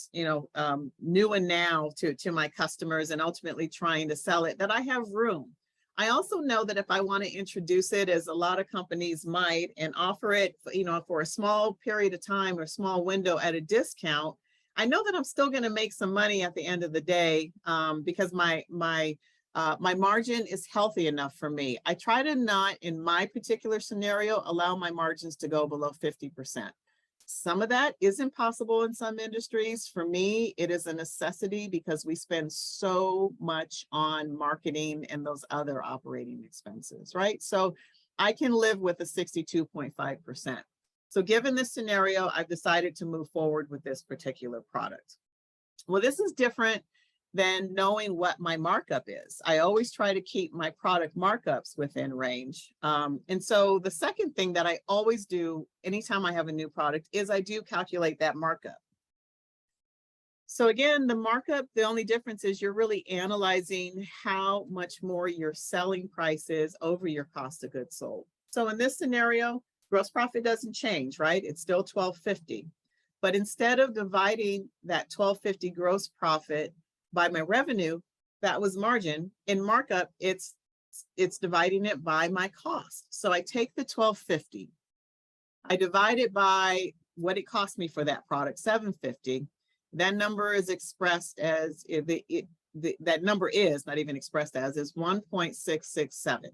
new and now to my customers and ultimately trying to sell it, that I have room. I also know that if I want to introduce it, as a lot of companies might, and offer it, for a small period of time or small window at a discount, I know that I'm still going to make some money at the end of the day, because my margin is healthy enough for me. I try to not, in my particular scenario, allow my margins to go below 50%. Some of that is impossible in some industries. For me, it is a necessity because we spend so much on marketing and those other operating expenses, right? So I can live with a 62.5%. So given this scenario, I've decided to move forward with this particular product. Well, this is different than knowing what my markup is. I always try to keep my product markups within range. And so the second thing that I always do anytime I have a new product is I do calculate that markup. So again, the markup, the only difference is you're really analyzing how much more your selling price is over your cost of goods sold. So in this scenario, gross profit doesn't change, right? It's still $1,250. But instead of dividing that $1,250 gross profit by my revenue, that was margin. In markup, it's dividing it by my cost. So I take the $1,250, I divide it by what it cost me for that product, $750. That number is expressed as, that number is not even expressed as, is 1.667.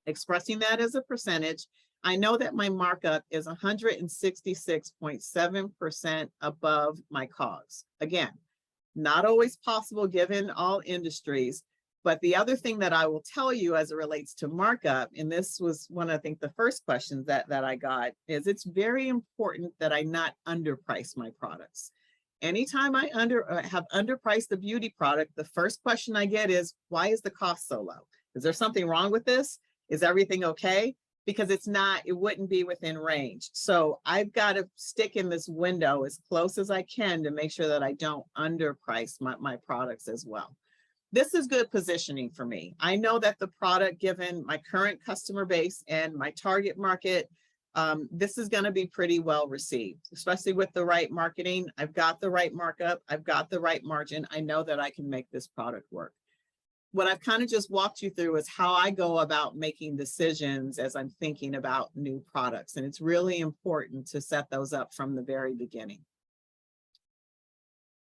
Expressing that as a percentage, I know that my markup is 166.7% above my COGS. Again, not always possible given all industries, but the other thing that I will tell you as it relates to markup, and this was one of, I think, the first questions that I got, is it's very important that I not underprice my products. Anytime I have underpriced a beauty product, the first question I get is, why is the cost so low? Is there something wrong with this? Is everything okay? Because it's not, it wouldn't be within range. So I've got to stick in this window as close as I can to make sure that I don't underprice my products as well. This is good positioning for me. I know that the product, given my current customer base and my target market, this is going to be pretty well received, especially with the right marketing. I've got the right markup. I've got the right margin. I know that I can make this product work. What I've kind of just walked you through is how I go about making decisions as I'm thinking about new products. And it's really important to set those up from the very beginning.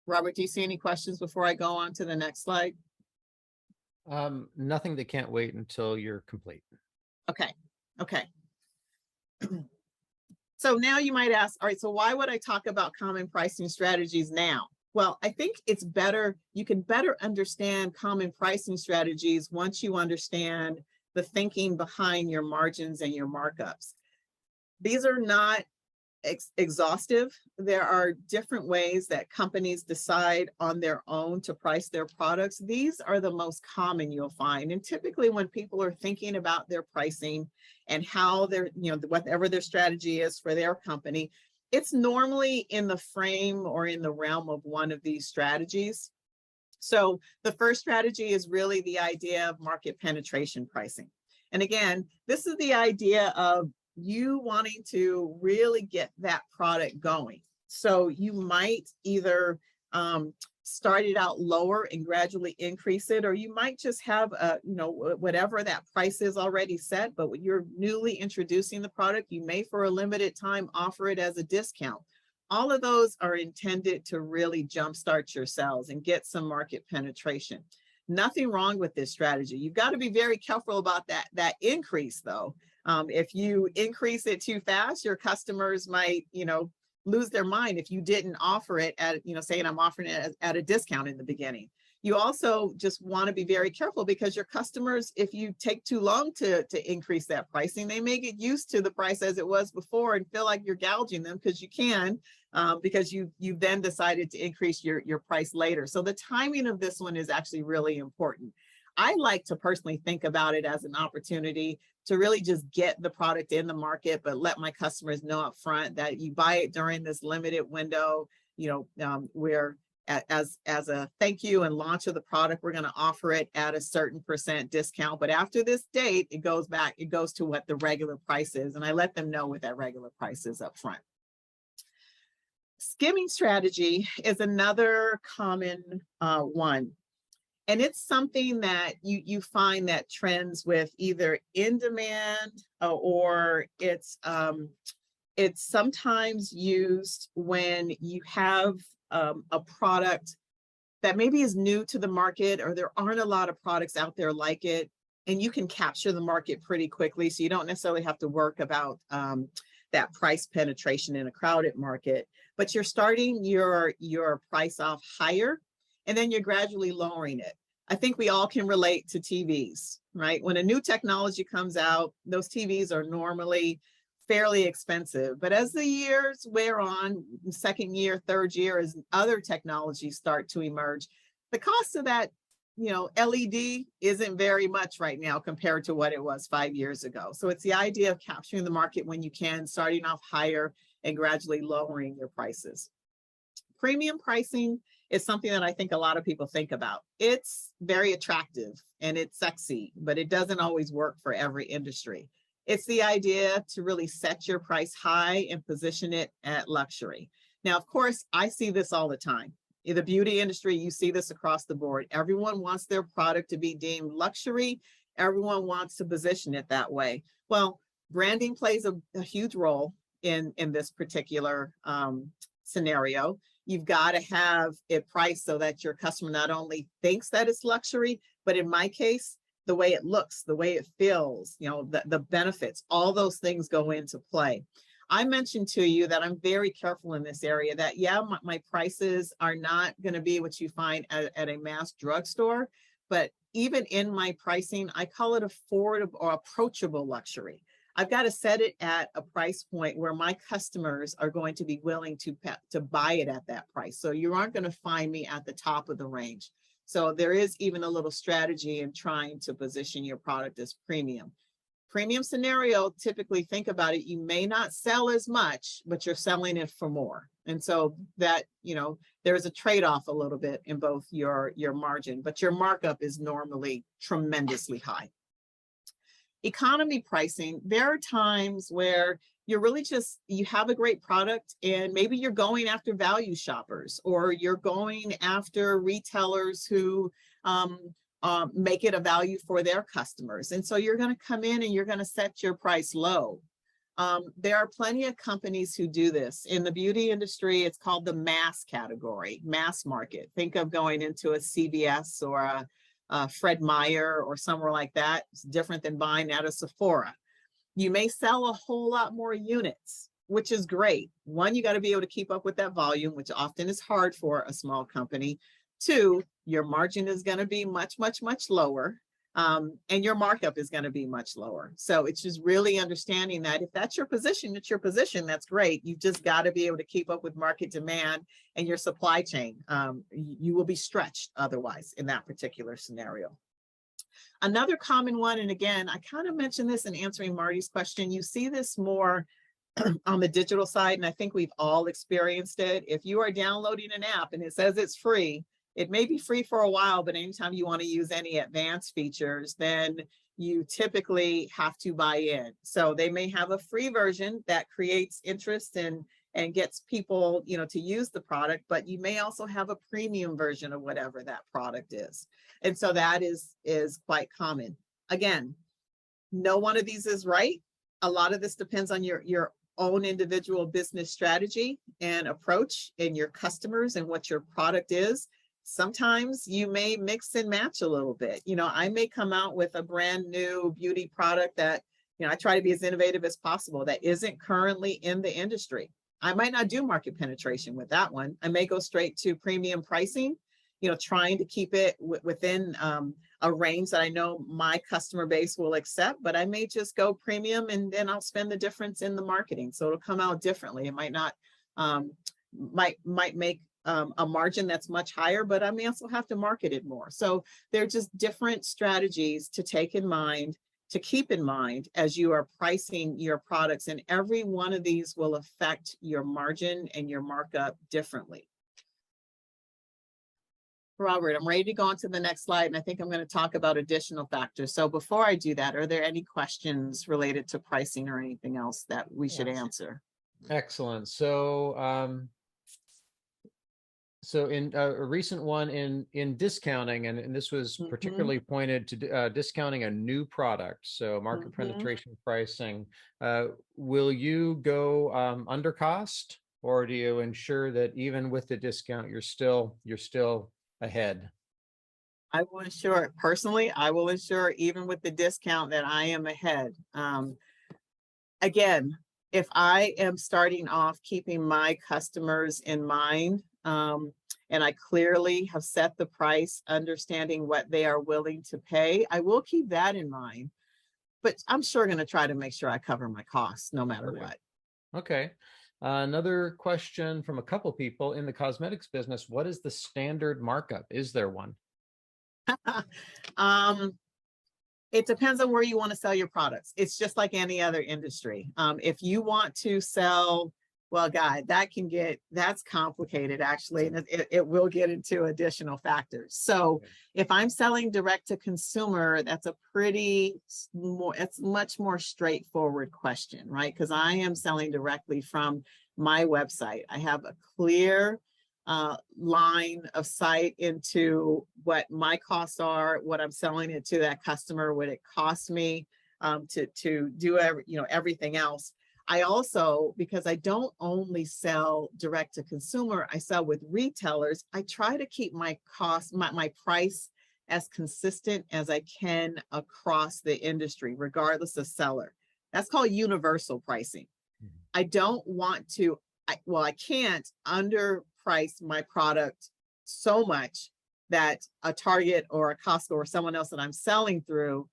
Robert, do you see any questions before I go on to the next slide? Nothing that can't wait until you're complete. Okay. So now you might ask, all right, so why would I talk about common pricing strategies now? Well, I think it's better, you can better understand common pricing strategies once you understand the thinking behind your margins and your markups. These are not exhaustive. There are different ways that companies decide on their own to price their products. These are the most common you'll find. And typically when people are thinking about their pricing and how they're, whatever their strategy is for their company, it's normally in the frame or in the realm of one of these strategies. So the first strategy is really the idea of market penetration pricing. And again, this is the idea of you wanting to really get that product going. So you might either start it out lower and gradually increase it, or you might just have a, whatever that price is already set, but when you're newly introducing the product, you may for a limited time offer it as a discount. All of those are intended to really jumpstart your sales and get some market penetration. Nothing wrong with this strategy. You've got to be very careful about that increase though. If you increase it too fast, your customers might, lose their mind if you didn't offer it at, saying I'm offering it at a discount in the beginning. You also just want to be very careful because your customers, if you take too long to increase that pricing, they may get used to the price as it was before and feel like you're gouging them because you can, because you've then decided to increase your price later. So the timing of this one is actually really important. I like to personally think about it as an opportunity to really just get the product in the market, but let my customers know up front that you buy it during this limited window, where as a thank you and launch of the product, we're going to offer it at a certain % discount. But after this date, it goes to what the regular price is. And I let them know what that regular price is up front. Skimming strategy is another common one. And it's something that you find that trends with either in demand or it's sometimes used when you have a product that maybe is new to the market, or there aren't a lot of products out there like it, and you can capture the market pretty quickly. So you don't necessarily have to work about that price penetration in a crowded market, but you're starting your price off higher, and then you're gradually lowering it. I think we all can relate to TVs, right? When a new technology comes out, those TVs are normally fairly expensive, but as the years wear on, second year, third year, as other technologies start to emerge, the cost of that, LED isn't very much right now compared to what it was 5 years ago. So it's the idea of capturing the market when you can, starting off higher and gradually lowering your prices. Premium pricing is something that I think a lot of people think about. It's very attractive and it's sexy, but it doesn't always work for every industry. It's the idea to really set your price high and position it at luxury. Now, of course, I see this all the time. In the beauty industry, you see this across the board. Everyone wants their product to be deemed luxury. Everyone wants to position it that way. Well, branding plays a huge role in this particular scenario. You've got to have it priced so that your customer not only thinks that it's luxury, but in my case, the way it looks, the way it feels, the benefits, all those things go into play. I mentioned to you that I'm very careful in this area, that my prices are not going to be what you find at a mass drugstore, but even in my pricing, I call it affordable or approachable luxury. I've got to set it at a price point where my customers are going to be willing to buy it at that price. So you aren't going to find me at the top of the range. So there is even a little strategy in trying to position your product as premium. Premium scenario, typically think about it, you may not sell as much, but you're selling it for more. And so that, there's a trade-off a little bit in both your margin, but your markup is normally tremendously high. Economy pricing, there are times where you're really you have a great product and maybe you're going after value shoppers, or you're going after retailers who make it a value for their customers. And so you're going to come in and you're going to set your price low. There are plenty of companies who do this. In the beauty industry, it's called the mass category, mass market. Think of going into a CVS or a Fred Meyer or somewhere like that. It's different than buying at a Sephora. You may sell a whole lot more units, which is great. One, you got to be able to keep up with that volume, which often is hard for a small company. Two, your margin is going to be much, much, much lower. And your markup is going to be much lower. So it's just really understanding that if that's your position, it's your position. That's great. You've just got to be able to keep up with market demand and your supply chain. You will be stretched otherwise in that particular scenario. Another common one, and again, I kind of mentioned this in answering Marty's question, you see this more on the digital side, and I think we've all experienced it. If you are downloading an app and it says it's free, it may be free for a while, but anytime you want to use any advanced features, then you typically have to buy in. So they may have a free version that creates interest and gets people, to use the product, but you may also have a premium version of whatever that product is. And so that is quite common. Again, no one of these is right. A lot of this depends on your own individual business strategy and approach and your customers and what your product is. Sometimes you may mix and match a little bit. I may come out with a brand new beauty product that, I try to be as innovative as possible that isn't currently in the industry. I might not do market penetration with that one. I may go straight to premium pricing, trying to keep it within a range that I know my customer base will accept, but I may just go premium and then I'll spend the difference in the marketing. So it'll come out differently. It might not, might make a margin that's much higher, but I may also have to market it more. So they're just different strategies to take in mind, to keep in mind as you are pricing your products. And every one of these will affect your margin and your markup differently. Robert, I'm ready to go on to the next slide, and I think I'm going to talk about additional factors. So before I do that, are there any questions related to pricing or anything else that we should answer? Excellent. So So in a recent one in discounting, and this was Mhm. particularly pointed to discounting a new product, so market Mhm. penetration pricing. Will you go under cost, or do you ensure that even with the discount, you're still ahead? I will ensure, personally, I will ensure even with the discount that I am ahead. Again, if I am starting off keeping my customers in mind, and I clearly have set the price, understanding what they are willing to pay, I will keep that in mind. But I'm sure going to try to make sure I cover my costs no matter Okay. what. Okay. Another question from a couple people in the cosmetics business. What is the standard markup? Is there one? um, it depends on where you want to sell your products. It's just like any other industry. If you want to sell, well, God, that's complicated actually, and it will get into additional factors. So if I'm selling direct to consumer, that's it's much more straightforward question, right? Because I am selling directly from my website. I have a clear line of sight into what my costs are, what I'm selling it to that customer, what it costs me to do everything else. I also, because I don't only sell direct to consumer, I sell with retailers. I try to keep my cost, my price as consistent as I can across the industry, regardless of seller. That's called universal pricing. I don't want to, I can't underprice my product so much that a Target or a Costco or someone else that I'm selling through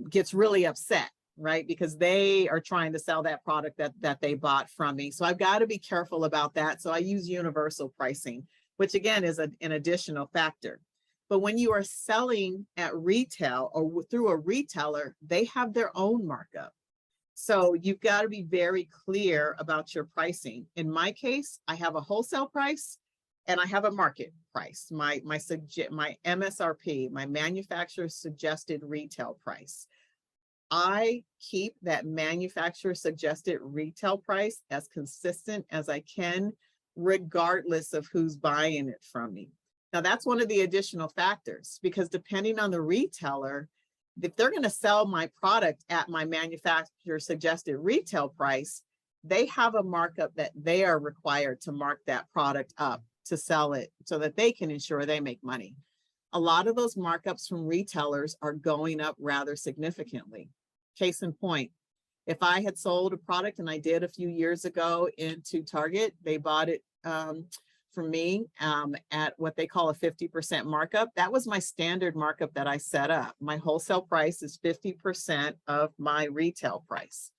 gets really upset, right? Because they are trying to sell that product that they bought from me. So I've got to be careful about that. So I use universal pricing, which again is an additional factor. But when you are selling at retail or through a retailer, they have their own markup. So you've got to be very clear about your pricing. In my case, I have a wholesale price and I have a market price, my MSRP, my manufacturer suggested retail price. I keep that manufacturer suggested retail price as consistent as I can, regardless of who's buying it from me. Now, that's one of the additional factors, because depending on the retailer, if they're going to sell my product at my manufacturer suggested retail price, they have a markup that they are required to mark that product up to sell it so that they can ensure they make money. A lot of those markups from retailers are going up rather significantly. Case in point, if I had sold a product, and I did a few years ago, into Target, they bought it from me at what they call a 50% markup. That was my standard markup that I set up. My wholesale price is 50% of my retail price.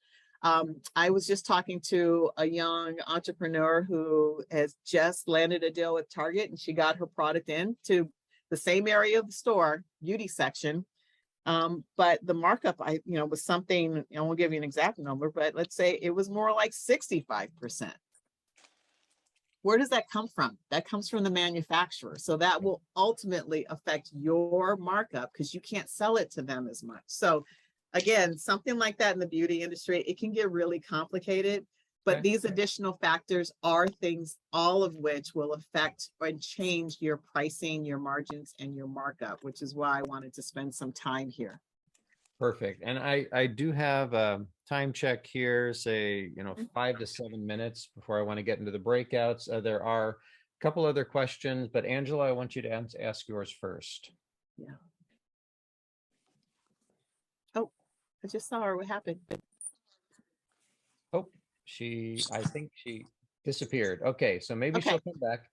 I was just talking to a young entrepreneur who has just landed a deal with Target, and she got her product into the same area of the store, beauty section. But the markup was something, I won't give you an exact number, but let's say it was more like 65%. Where does that come from? That comes from the manufacturer. So that will ultimately affect your markup because you can't sell it to them as much. So again, something like that in the beauty industry, it can get really complicated, but these additional factors are things, all of which will affect and change your pricing, your margins, and your markup, which is why I wanted to spend some time here. Perfect. And I do have a time check here, say, 5 to 7 minutes before I want to get into the breakouts. There are a couple other questions, but Angela, I want you to ask yours first. Yeah. Oh, I just saw her. What happened? Oh, I think she disappeared. Okay, so maybe she'll come back.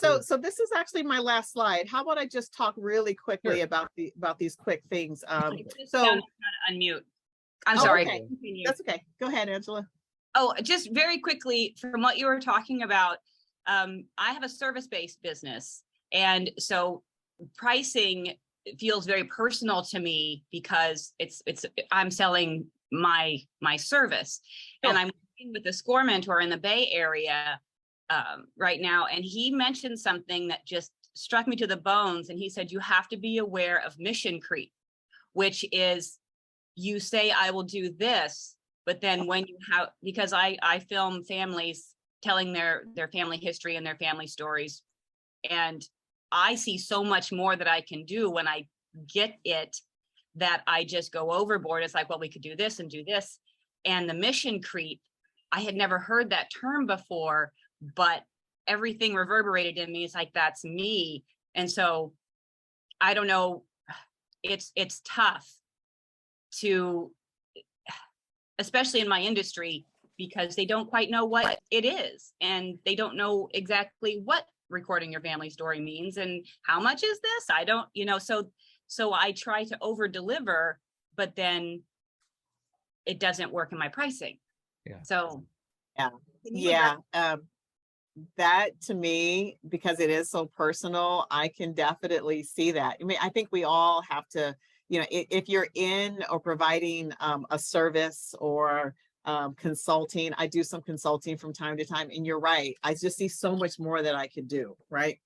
So this is actually my last slide. How about I just talk really quickly about these quick things? So unmute. I'm sorry. Okay. That's okay. Go ahead, Angela. Oh, just very quickly from what you were talking about, I have a service-based business, and so pricing feels very personal to me because I'm selling my service, and I'm working with a score mentor in the Bay Area right now, and he mentioned something that just struck me to the bones. And he said, you have to be aware of mission creep, which is you say, I will do this, but then when you have, because I film families telling their family history and their family stories. And I see so much more that I can do when I get it, that I just go overboard. It's like, well, we could do this and do this. And the mission creep, I had never heard that term before, but everything reverberated in me. It's like, that's me. And so I don't know, it's tough to, especially in my industry, because they don't quite know what it is, and they don't know exactly what recording your family story means and how much is this. I don't, so I try to over deliver, but then it doesn't work in my pricing. Yeah. So Yeah. That to me, because it is so personal, I can definitely see that. I mean, I think we all have to, if you're in or providing a service or consulting, I do some consulting from time to time, and you're right. I just see so much more that I could do, right?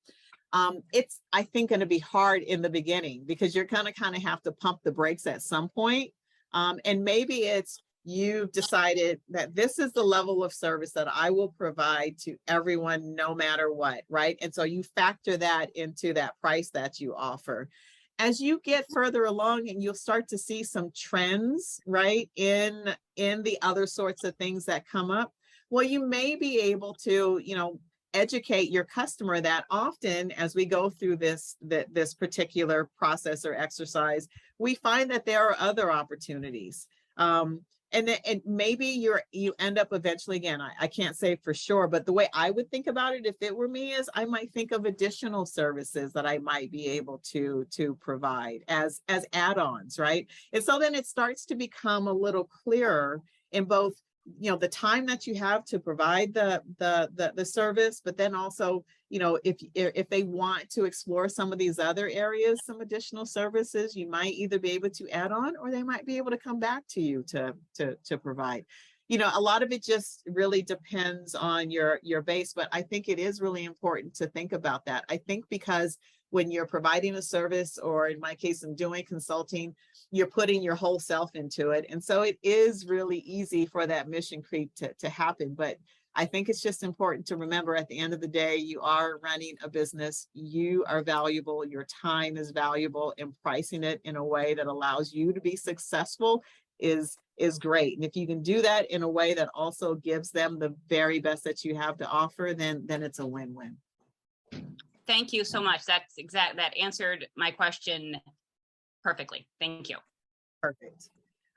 It's, I think, going to be hard in the beginning because you're kind of have to pump the brakes at some point. And maybe it's, you've decided that this is the level of service that I will provide to everyone, no matter what, right? And so you factor that into that price that you offer. As you get further along, and you'll start to see some trends, right, in the other sorts of things that come up, well, you may be able to, educate your customer that often as we go through this particular process or exercise, we find that there are other opportunities. And maybe you end up eventually, again, I can't say for sure, but the way I would think about it if it were me is I might think of additional services that I might be able to provide as add-ons, right? And so then it starts to become a little clearer in both, the time that you have to provide the service, but then also, if they want to explore some of these other areas, some additional services, you might either be able to add on, or they might be able to come back to you to provide. A lot of it just really depends on your base, but I think it is really important to think about that. I think because when you're providing a service, or in my case, I'm doing consulting, you're putting your whole self into it. And so it is really easy for that mission creep to happen. But I think it's just important to remember at the end of the day, you are running a business, you are valuable, your time is valuable, and pricing it in a way that allows you to be successful is great. And if you can do that in a way that also gives them the very best that you have to offer, then it's a win-win. Thank you so much. That answered my question perfectly. Thank you. Perfect.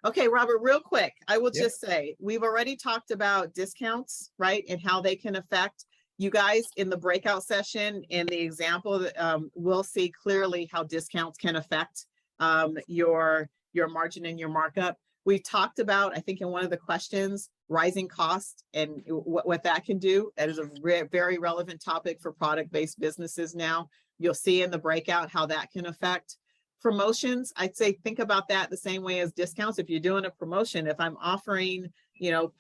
Okay, Robert, real quick, I will just say, we've already talked about discounts, right? And how they can affect you guys in the breakout session. In the example, we'll see clearly how discounts can affect your margin and your markup. We talked about, I think in one of the questions, rising costs and what that can do. That is a very relevant topic for product-based businesses now. You'll see in the breakout how that can affect promotions. I'd say think about that the same way as discounts. If you're doing a promotion, if I'm offering,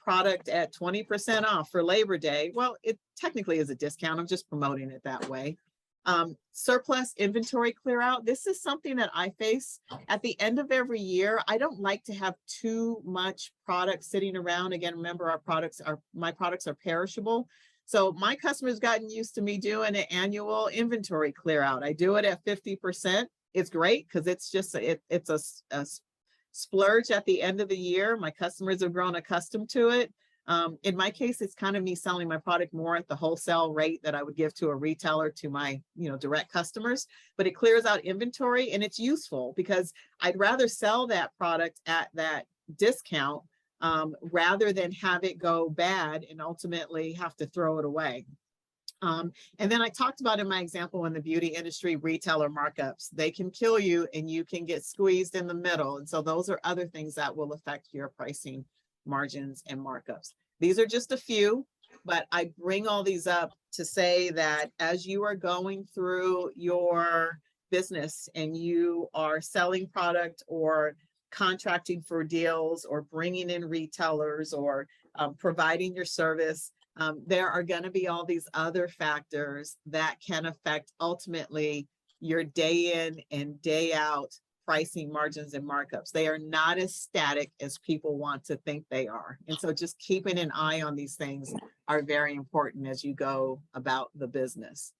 product at 20% off for Labor Day, well, it technically is a discount. I'm just promoting it that way. Surplus inventory clear out. This is something that I face at the end of every year. I don't like to have too much product sitting around. Again, remember my products are perishable. So my customers gotten used to me doing an annual inventory clear out. I do it at 50%. It's great because it's just, it's a splurge at the end of the year. My customers have grown accustomed to it. In my case, it's kind of me selling my product more at the wholesale rate that I would give to a retailer to my, direct customers, but it clears out inventory and it's useful because I'd rather sell that product at that discount rather than have it go bad and ultimately have to throw it away. And then I talked about in my example in the beauty industry, retailer markups, they can kill you and you can get squeezed in the middle. And so those are other things that will affect your pricing margins and markups. These are just a few, but I bring all these up to say that as you are going through your business and you are selling product or contracting for deals or bringing in retailers or providing your service, there are going to be all these other factors that can affect ultimately your day in and day out pricing, margins, and markups. They are not as static as people want to think they are. And so just keeping an eye on these things are very important as you go about the business.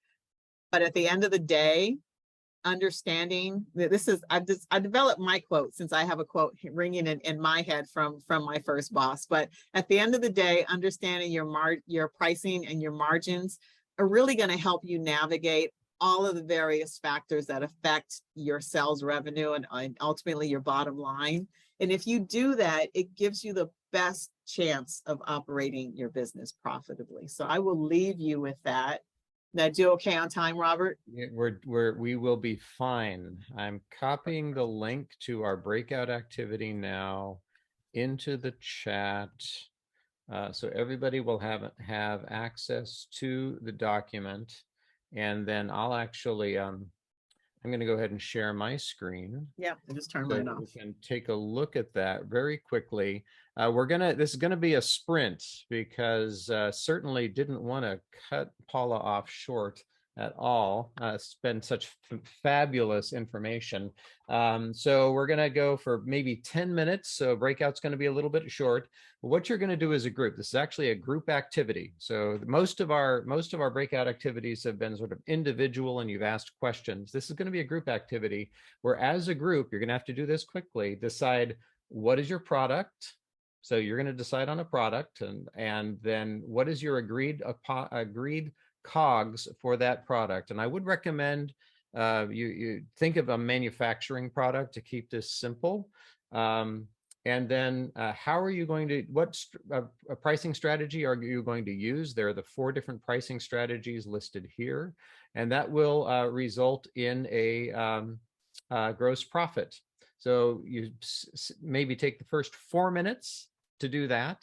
But at the end of the day, understanding that this is, I developed my quote, since I have a quote ringing in my head from my first boss. But at the end of the day, understanding your pricing and your margins are really going to help you navigate all of the various factors that affect your sales revenue and ultimately your bottom line. And if you do that, it gives you the best chance of operating your business profitably. So I will leave you with that. That do okay on time, Robert? Yeah, we will be fine. I'm copying the link to our breakout activity now into the chat. So everybody will have access to the document. And then I'll actually, I'm going to go ahead and share my screen. Yeah, I just turned So mine off. we can take a look at that very quickly. This is gonna be a sprint because certainly didn't want to cut Paula off short at all. It's been such fabulous information. So we're gonna go for maybe 10 minutes. So breakout's gonna be a little bit short. What you're gonna do as a group, this is actually a group activity. So most of our breakout activities have been sort of individual and you've asked questions. This is gonna be a group activity where as a group, you're gonna have to do this quickly, decide what is your product. So you're going to decide on a product and then what is your agreed COGS for that product. And I would recommend you think of a manufacturing product to keep this simple. And then how are you going to, what a pricing strategy are you going to use? There are the 4 different pricing strategies listed here, and that will result in a gross profit. So you maybe take the first 4 minutes to do that.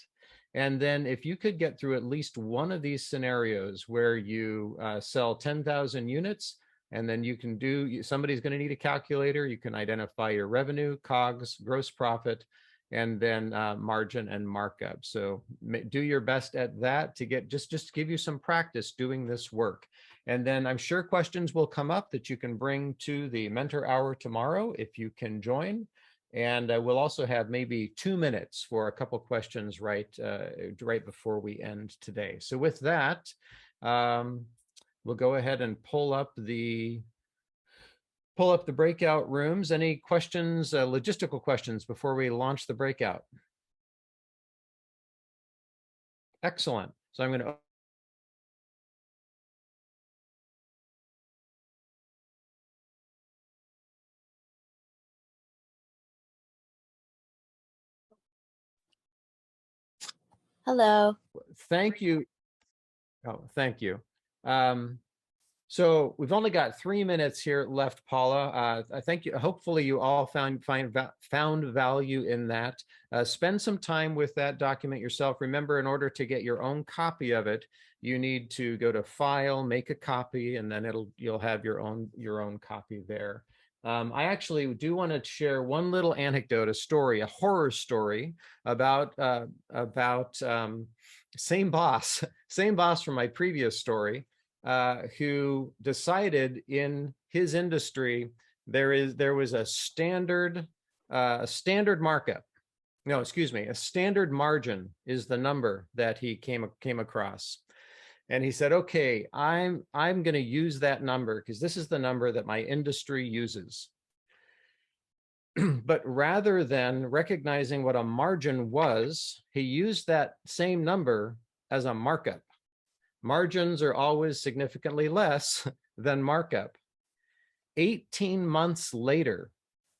And then if you could get through at least one of these scenarios where you sell 10,000 units, and then you can do, somebody's going to need a calculator, you can identify your revenue, COGS, gross profit, and then margin and markup. So do your best at that to get, just to give you some practice doing this work. And then I'm sure questions will come up that you can bring to the mentor hour tomorrow if you can join. And we'll also have maybe 2 minutes for a couple questions right before we end today. So with that, we'll go ahead and pull up the breakout rooms. Any questions, logistical questions before we launch the breakout? Excellent. So I'm going to Hello. thank you. Oh, thank you. So we've only got 3 minutes here left, Paula. I think hopefully you all found value in that. Spend some time with that document yourself. Remember, in order to get your own copy of it, you need to go to File, make a copy, and then you'll have your own copy there. I actually do want to share one little anecdote, a horror story about same boss from my previous story, who decided in his industry there was a standard markup. No, excuse me, a standard margin is the number that he came across. And he said, okay, I'm going to use that number because this is the number that my industry uses. But rather than recognizing what a margin was, he used that same number as a markup. Margins are always significantly less than markup. 18 months later,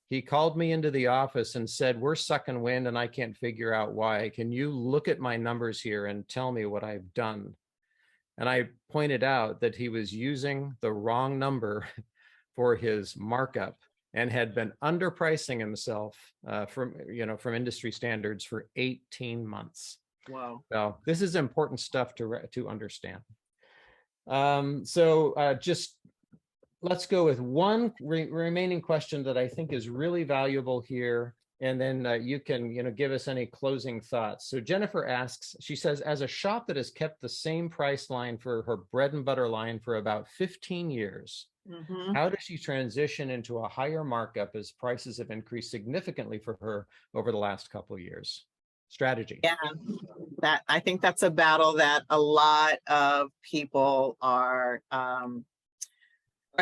he called me into the office and said, we're sucking wind and I can't figure out why. Can you look at my numbers here and tell me what I've done? And I pointed out that he was using the wrong number for his markup and had been underpricing himself from industry standards for 18 months. Wow. So this is important stuff to understand. Just let's go with one remaining question that I think is really valuable here. And then you can, give us any closing thoughts. So Jennifer asks, she says, as a shop that has kept the same price line for her bread and butter line for about 15 years, Mhm. How does she transition into a higher markup as prices have increased significantly for her over the last couple of years? Strategy. Yeah, that I think that's a battle that a lot of people are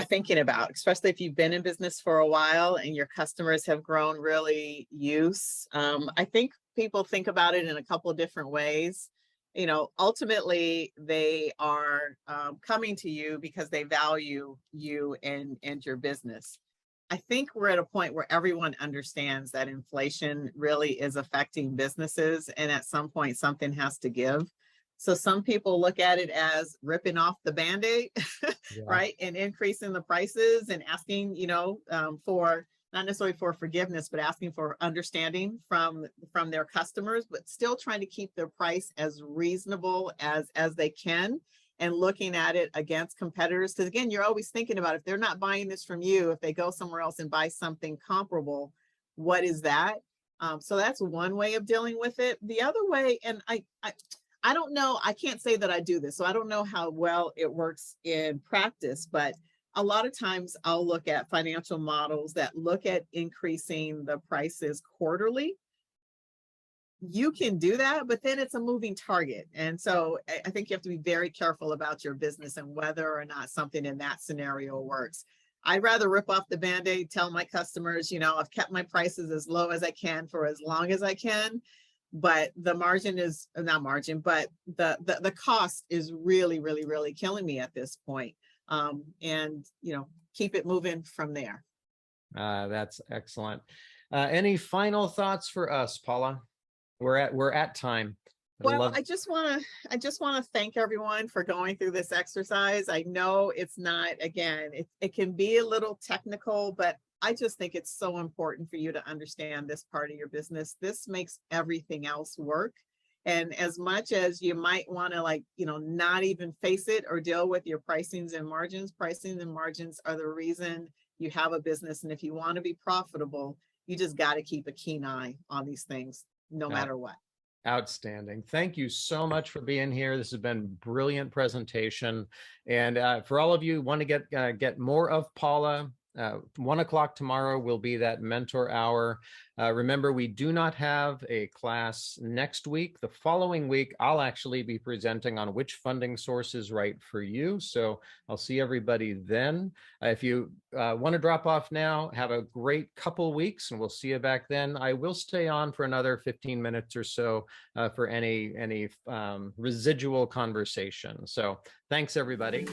thinking about, especially if you've been in business for a while and your customers have grown really used. I think people think about it in a couple of different ways. You know, ultimately they are coming to you because they value you and your business. I think we're at a point where everyone understands that inflation really is affecting businesses, and at some point something has to give. So some people look at it as ripping off the Band-Aid, Yeah. right? And increasing the prices and asking, for not necessarily for forgiveness, but asking for understanding from their customers, but still trying to keep their price as reasonable as they can, and looking at it against competitors. Because again, you're always thinking about, if they're not buying this from you, if they go somewhere else and buy something comparable, what is that? So that's one way of dealing with it. The other way, and I don't know, I can't say that I do this, so I don't know how well it works in practice, but a lot of times I'll look at financial models that look at increasing the prices quarterly. You can do that, but then it's a moving target. And so I think you have to be very careful about your business and whether or not something in that scenario works. I'd rather rip off the Band-Aid, tell my customers, I've kept my prices as low as I can for as long as I can, but the margin is not margin, but the cost is really, really, really killing me at this point. And keep it moving from there. That's excellent. Any final thoughts for us, Paula? We're at time. Well, I just want to thank everyone for going through this exercise. I know it's not, again, it can be a little technical, but I just think it's so important for you to understand this part of your business. This makes everything else work. And as much as you might want to not even face it or deal with your pricings and margins are the reason you have a business. And if you want to be profitable, you just got to keep a keen eye on these things, no matter what. Outstanding. Thank you so much for being here. This has been a brilliant presentation. And for all of you who want to get more of Paula, 1 o'clock tomorrow will be that mentor hour. Remember, we do not have a class next week. The following week, I'll actually be presenting on which funding source is right for you. So I'll see everybody then. If you want to drop off now, have a great couple weeks, and we'll see you back then. I will stay on for another 15 minutes or so for any residual conversation. So thanks, everybody.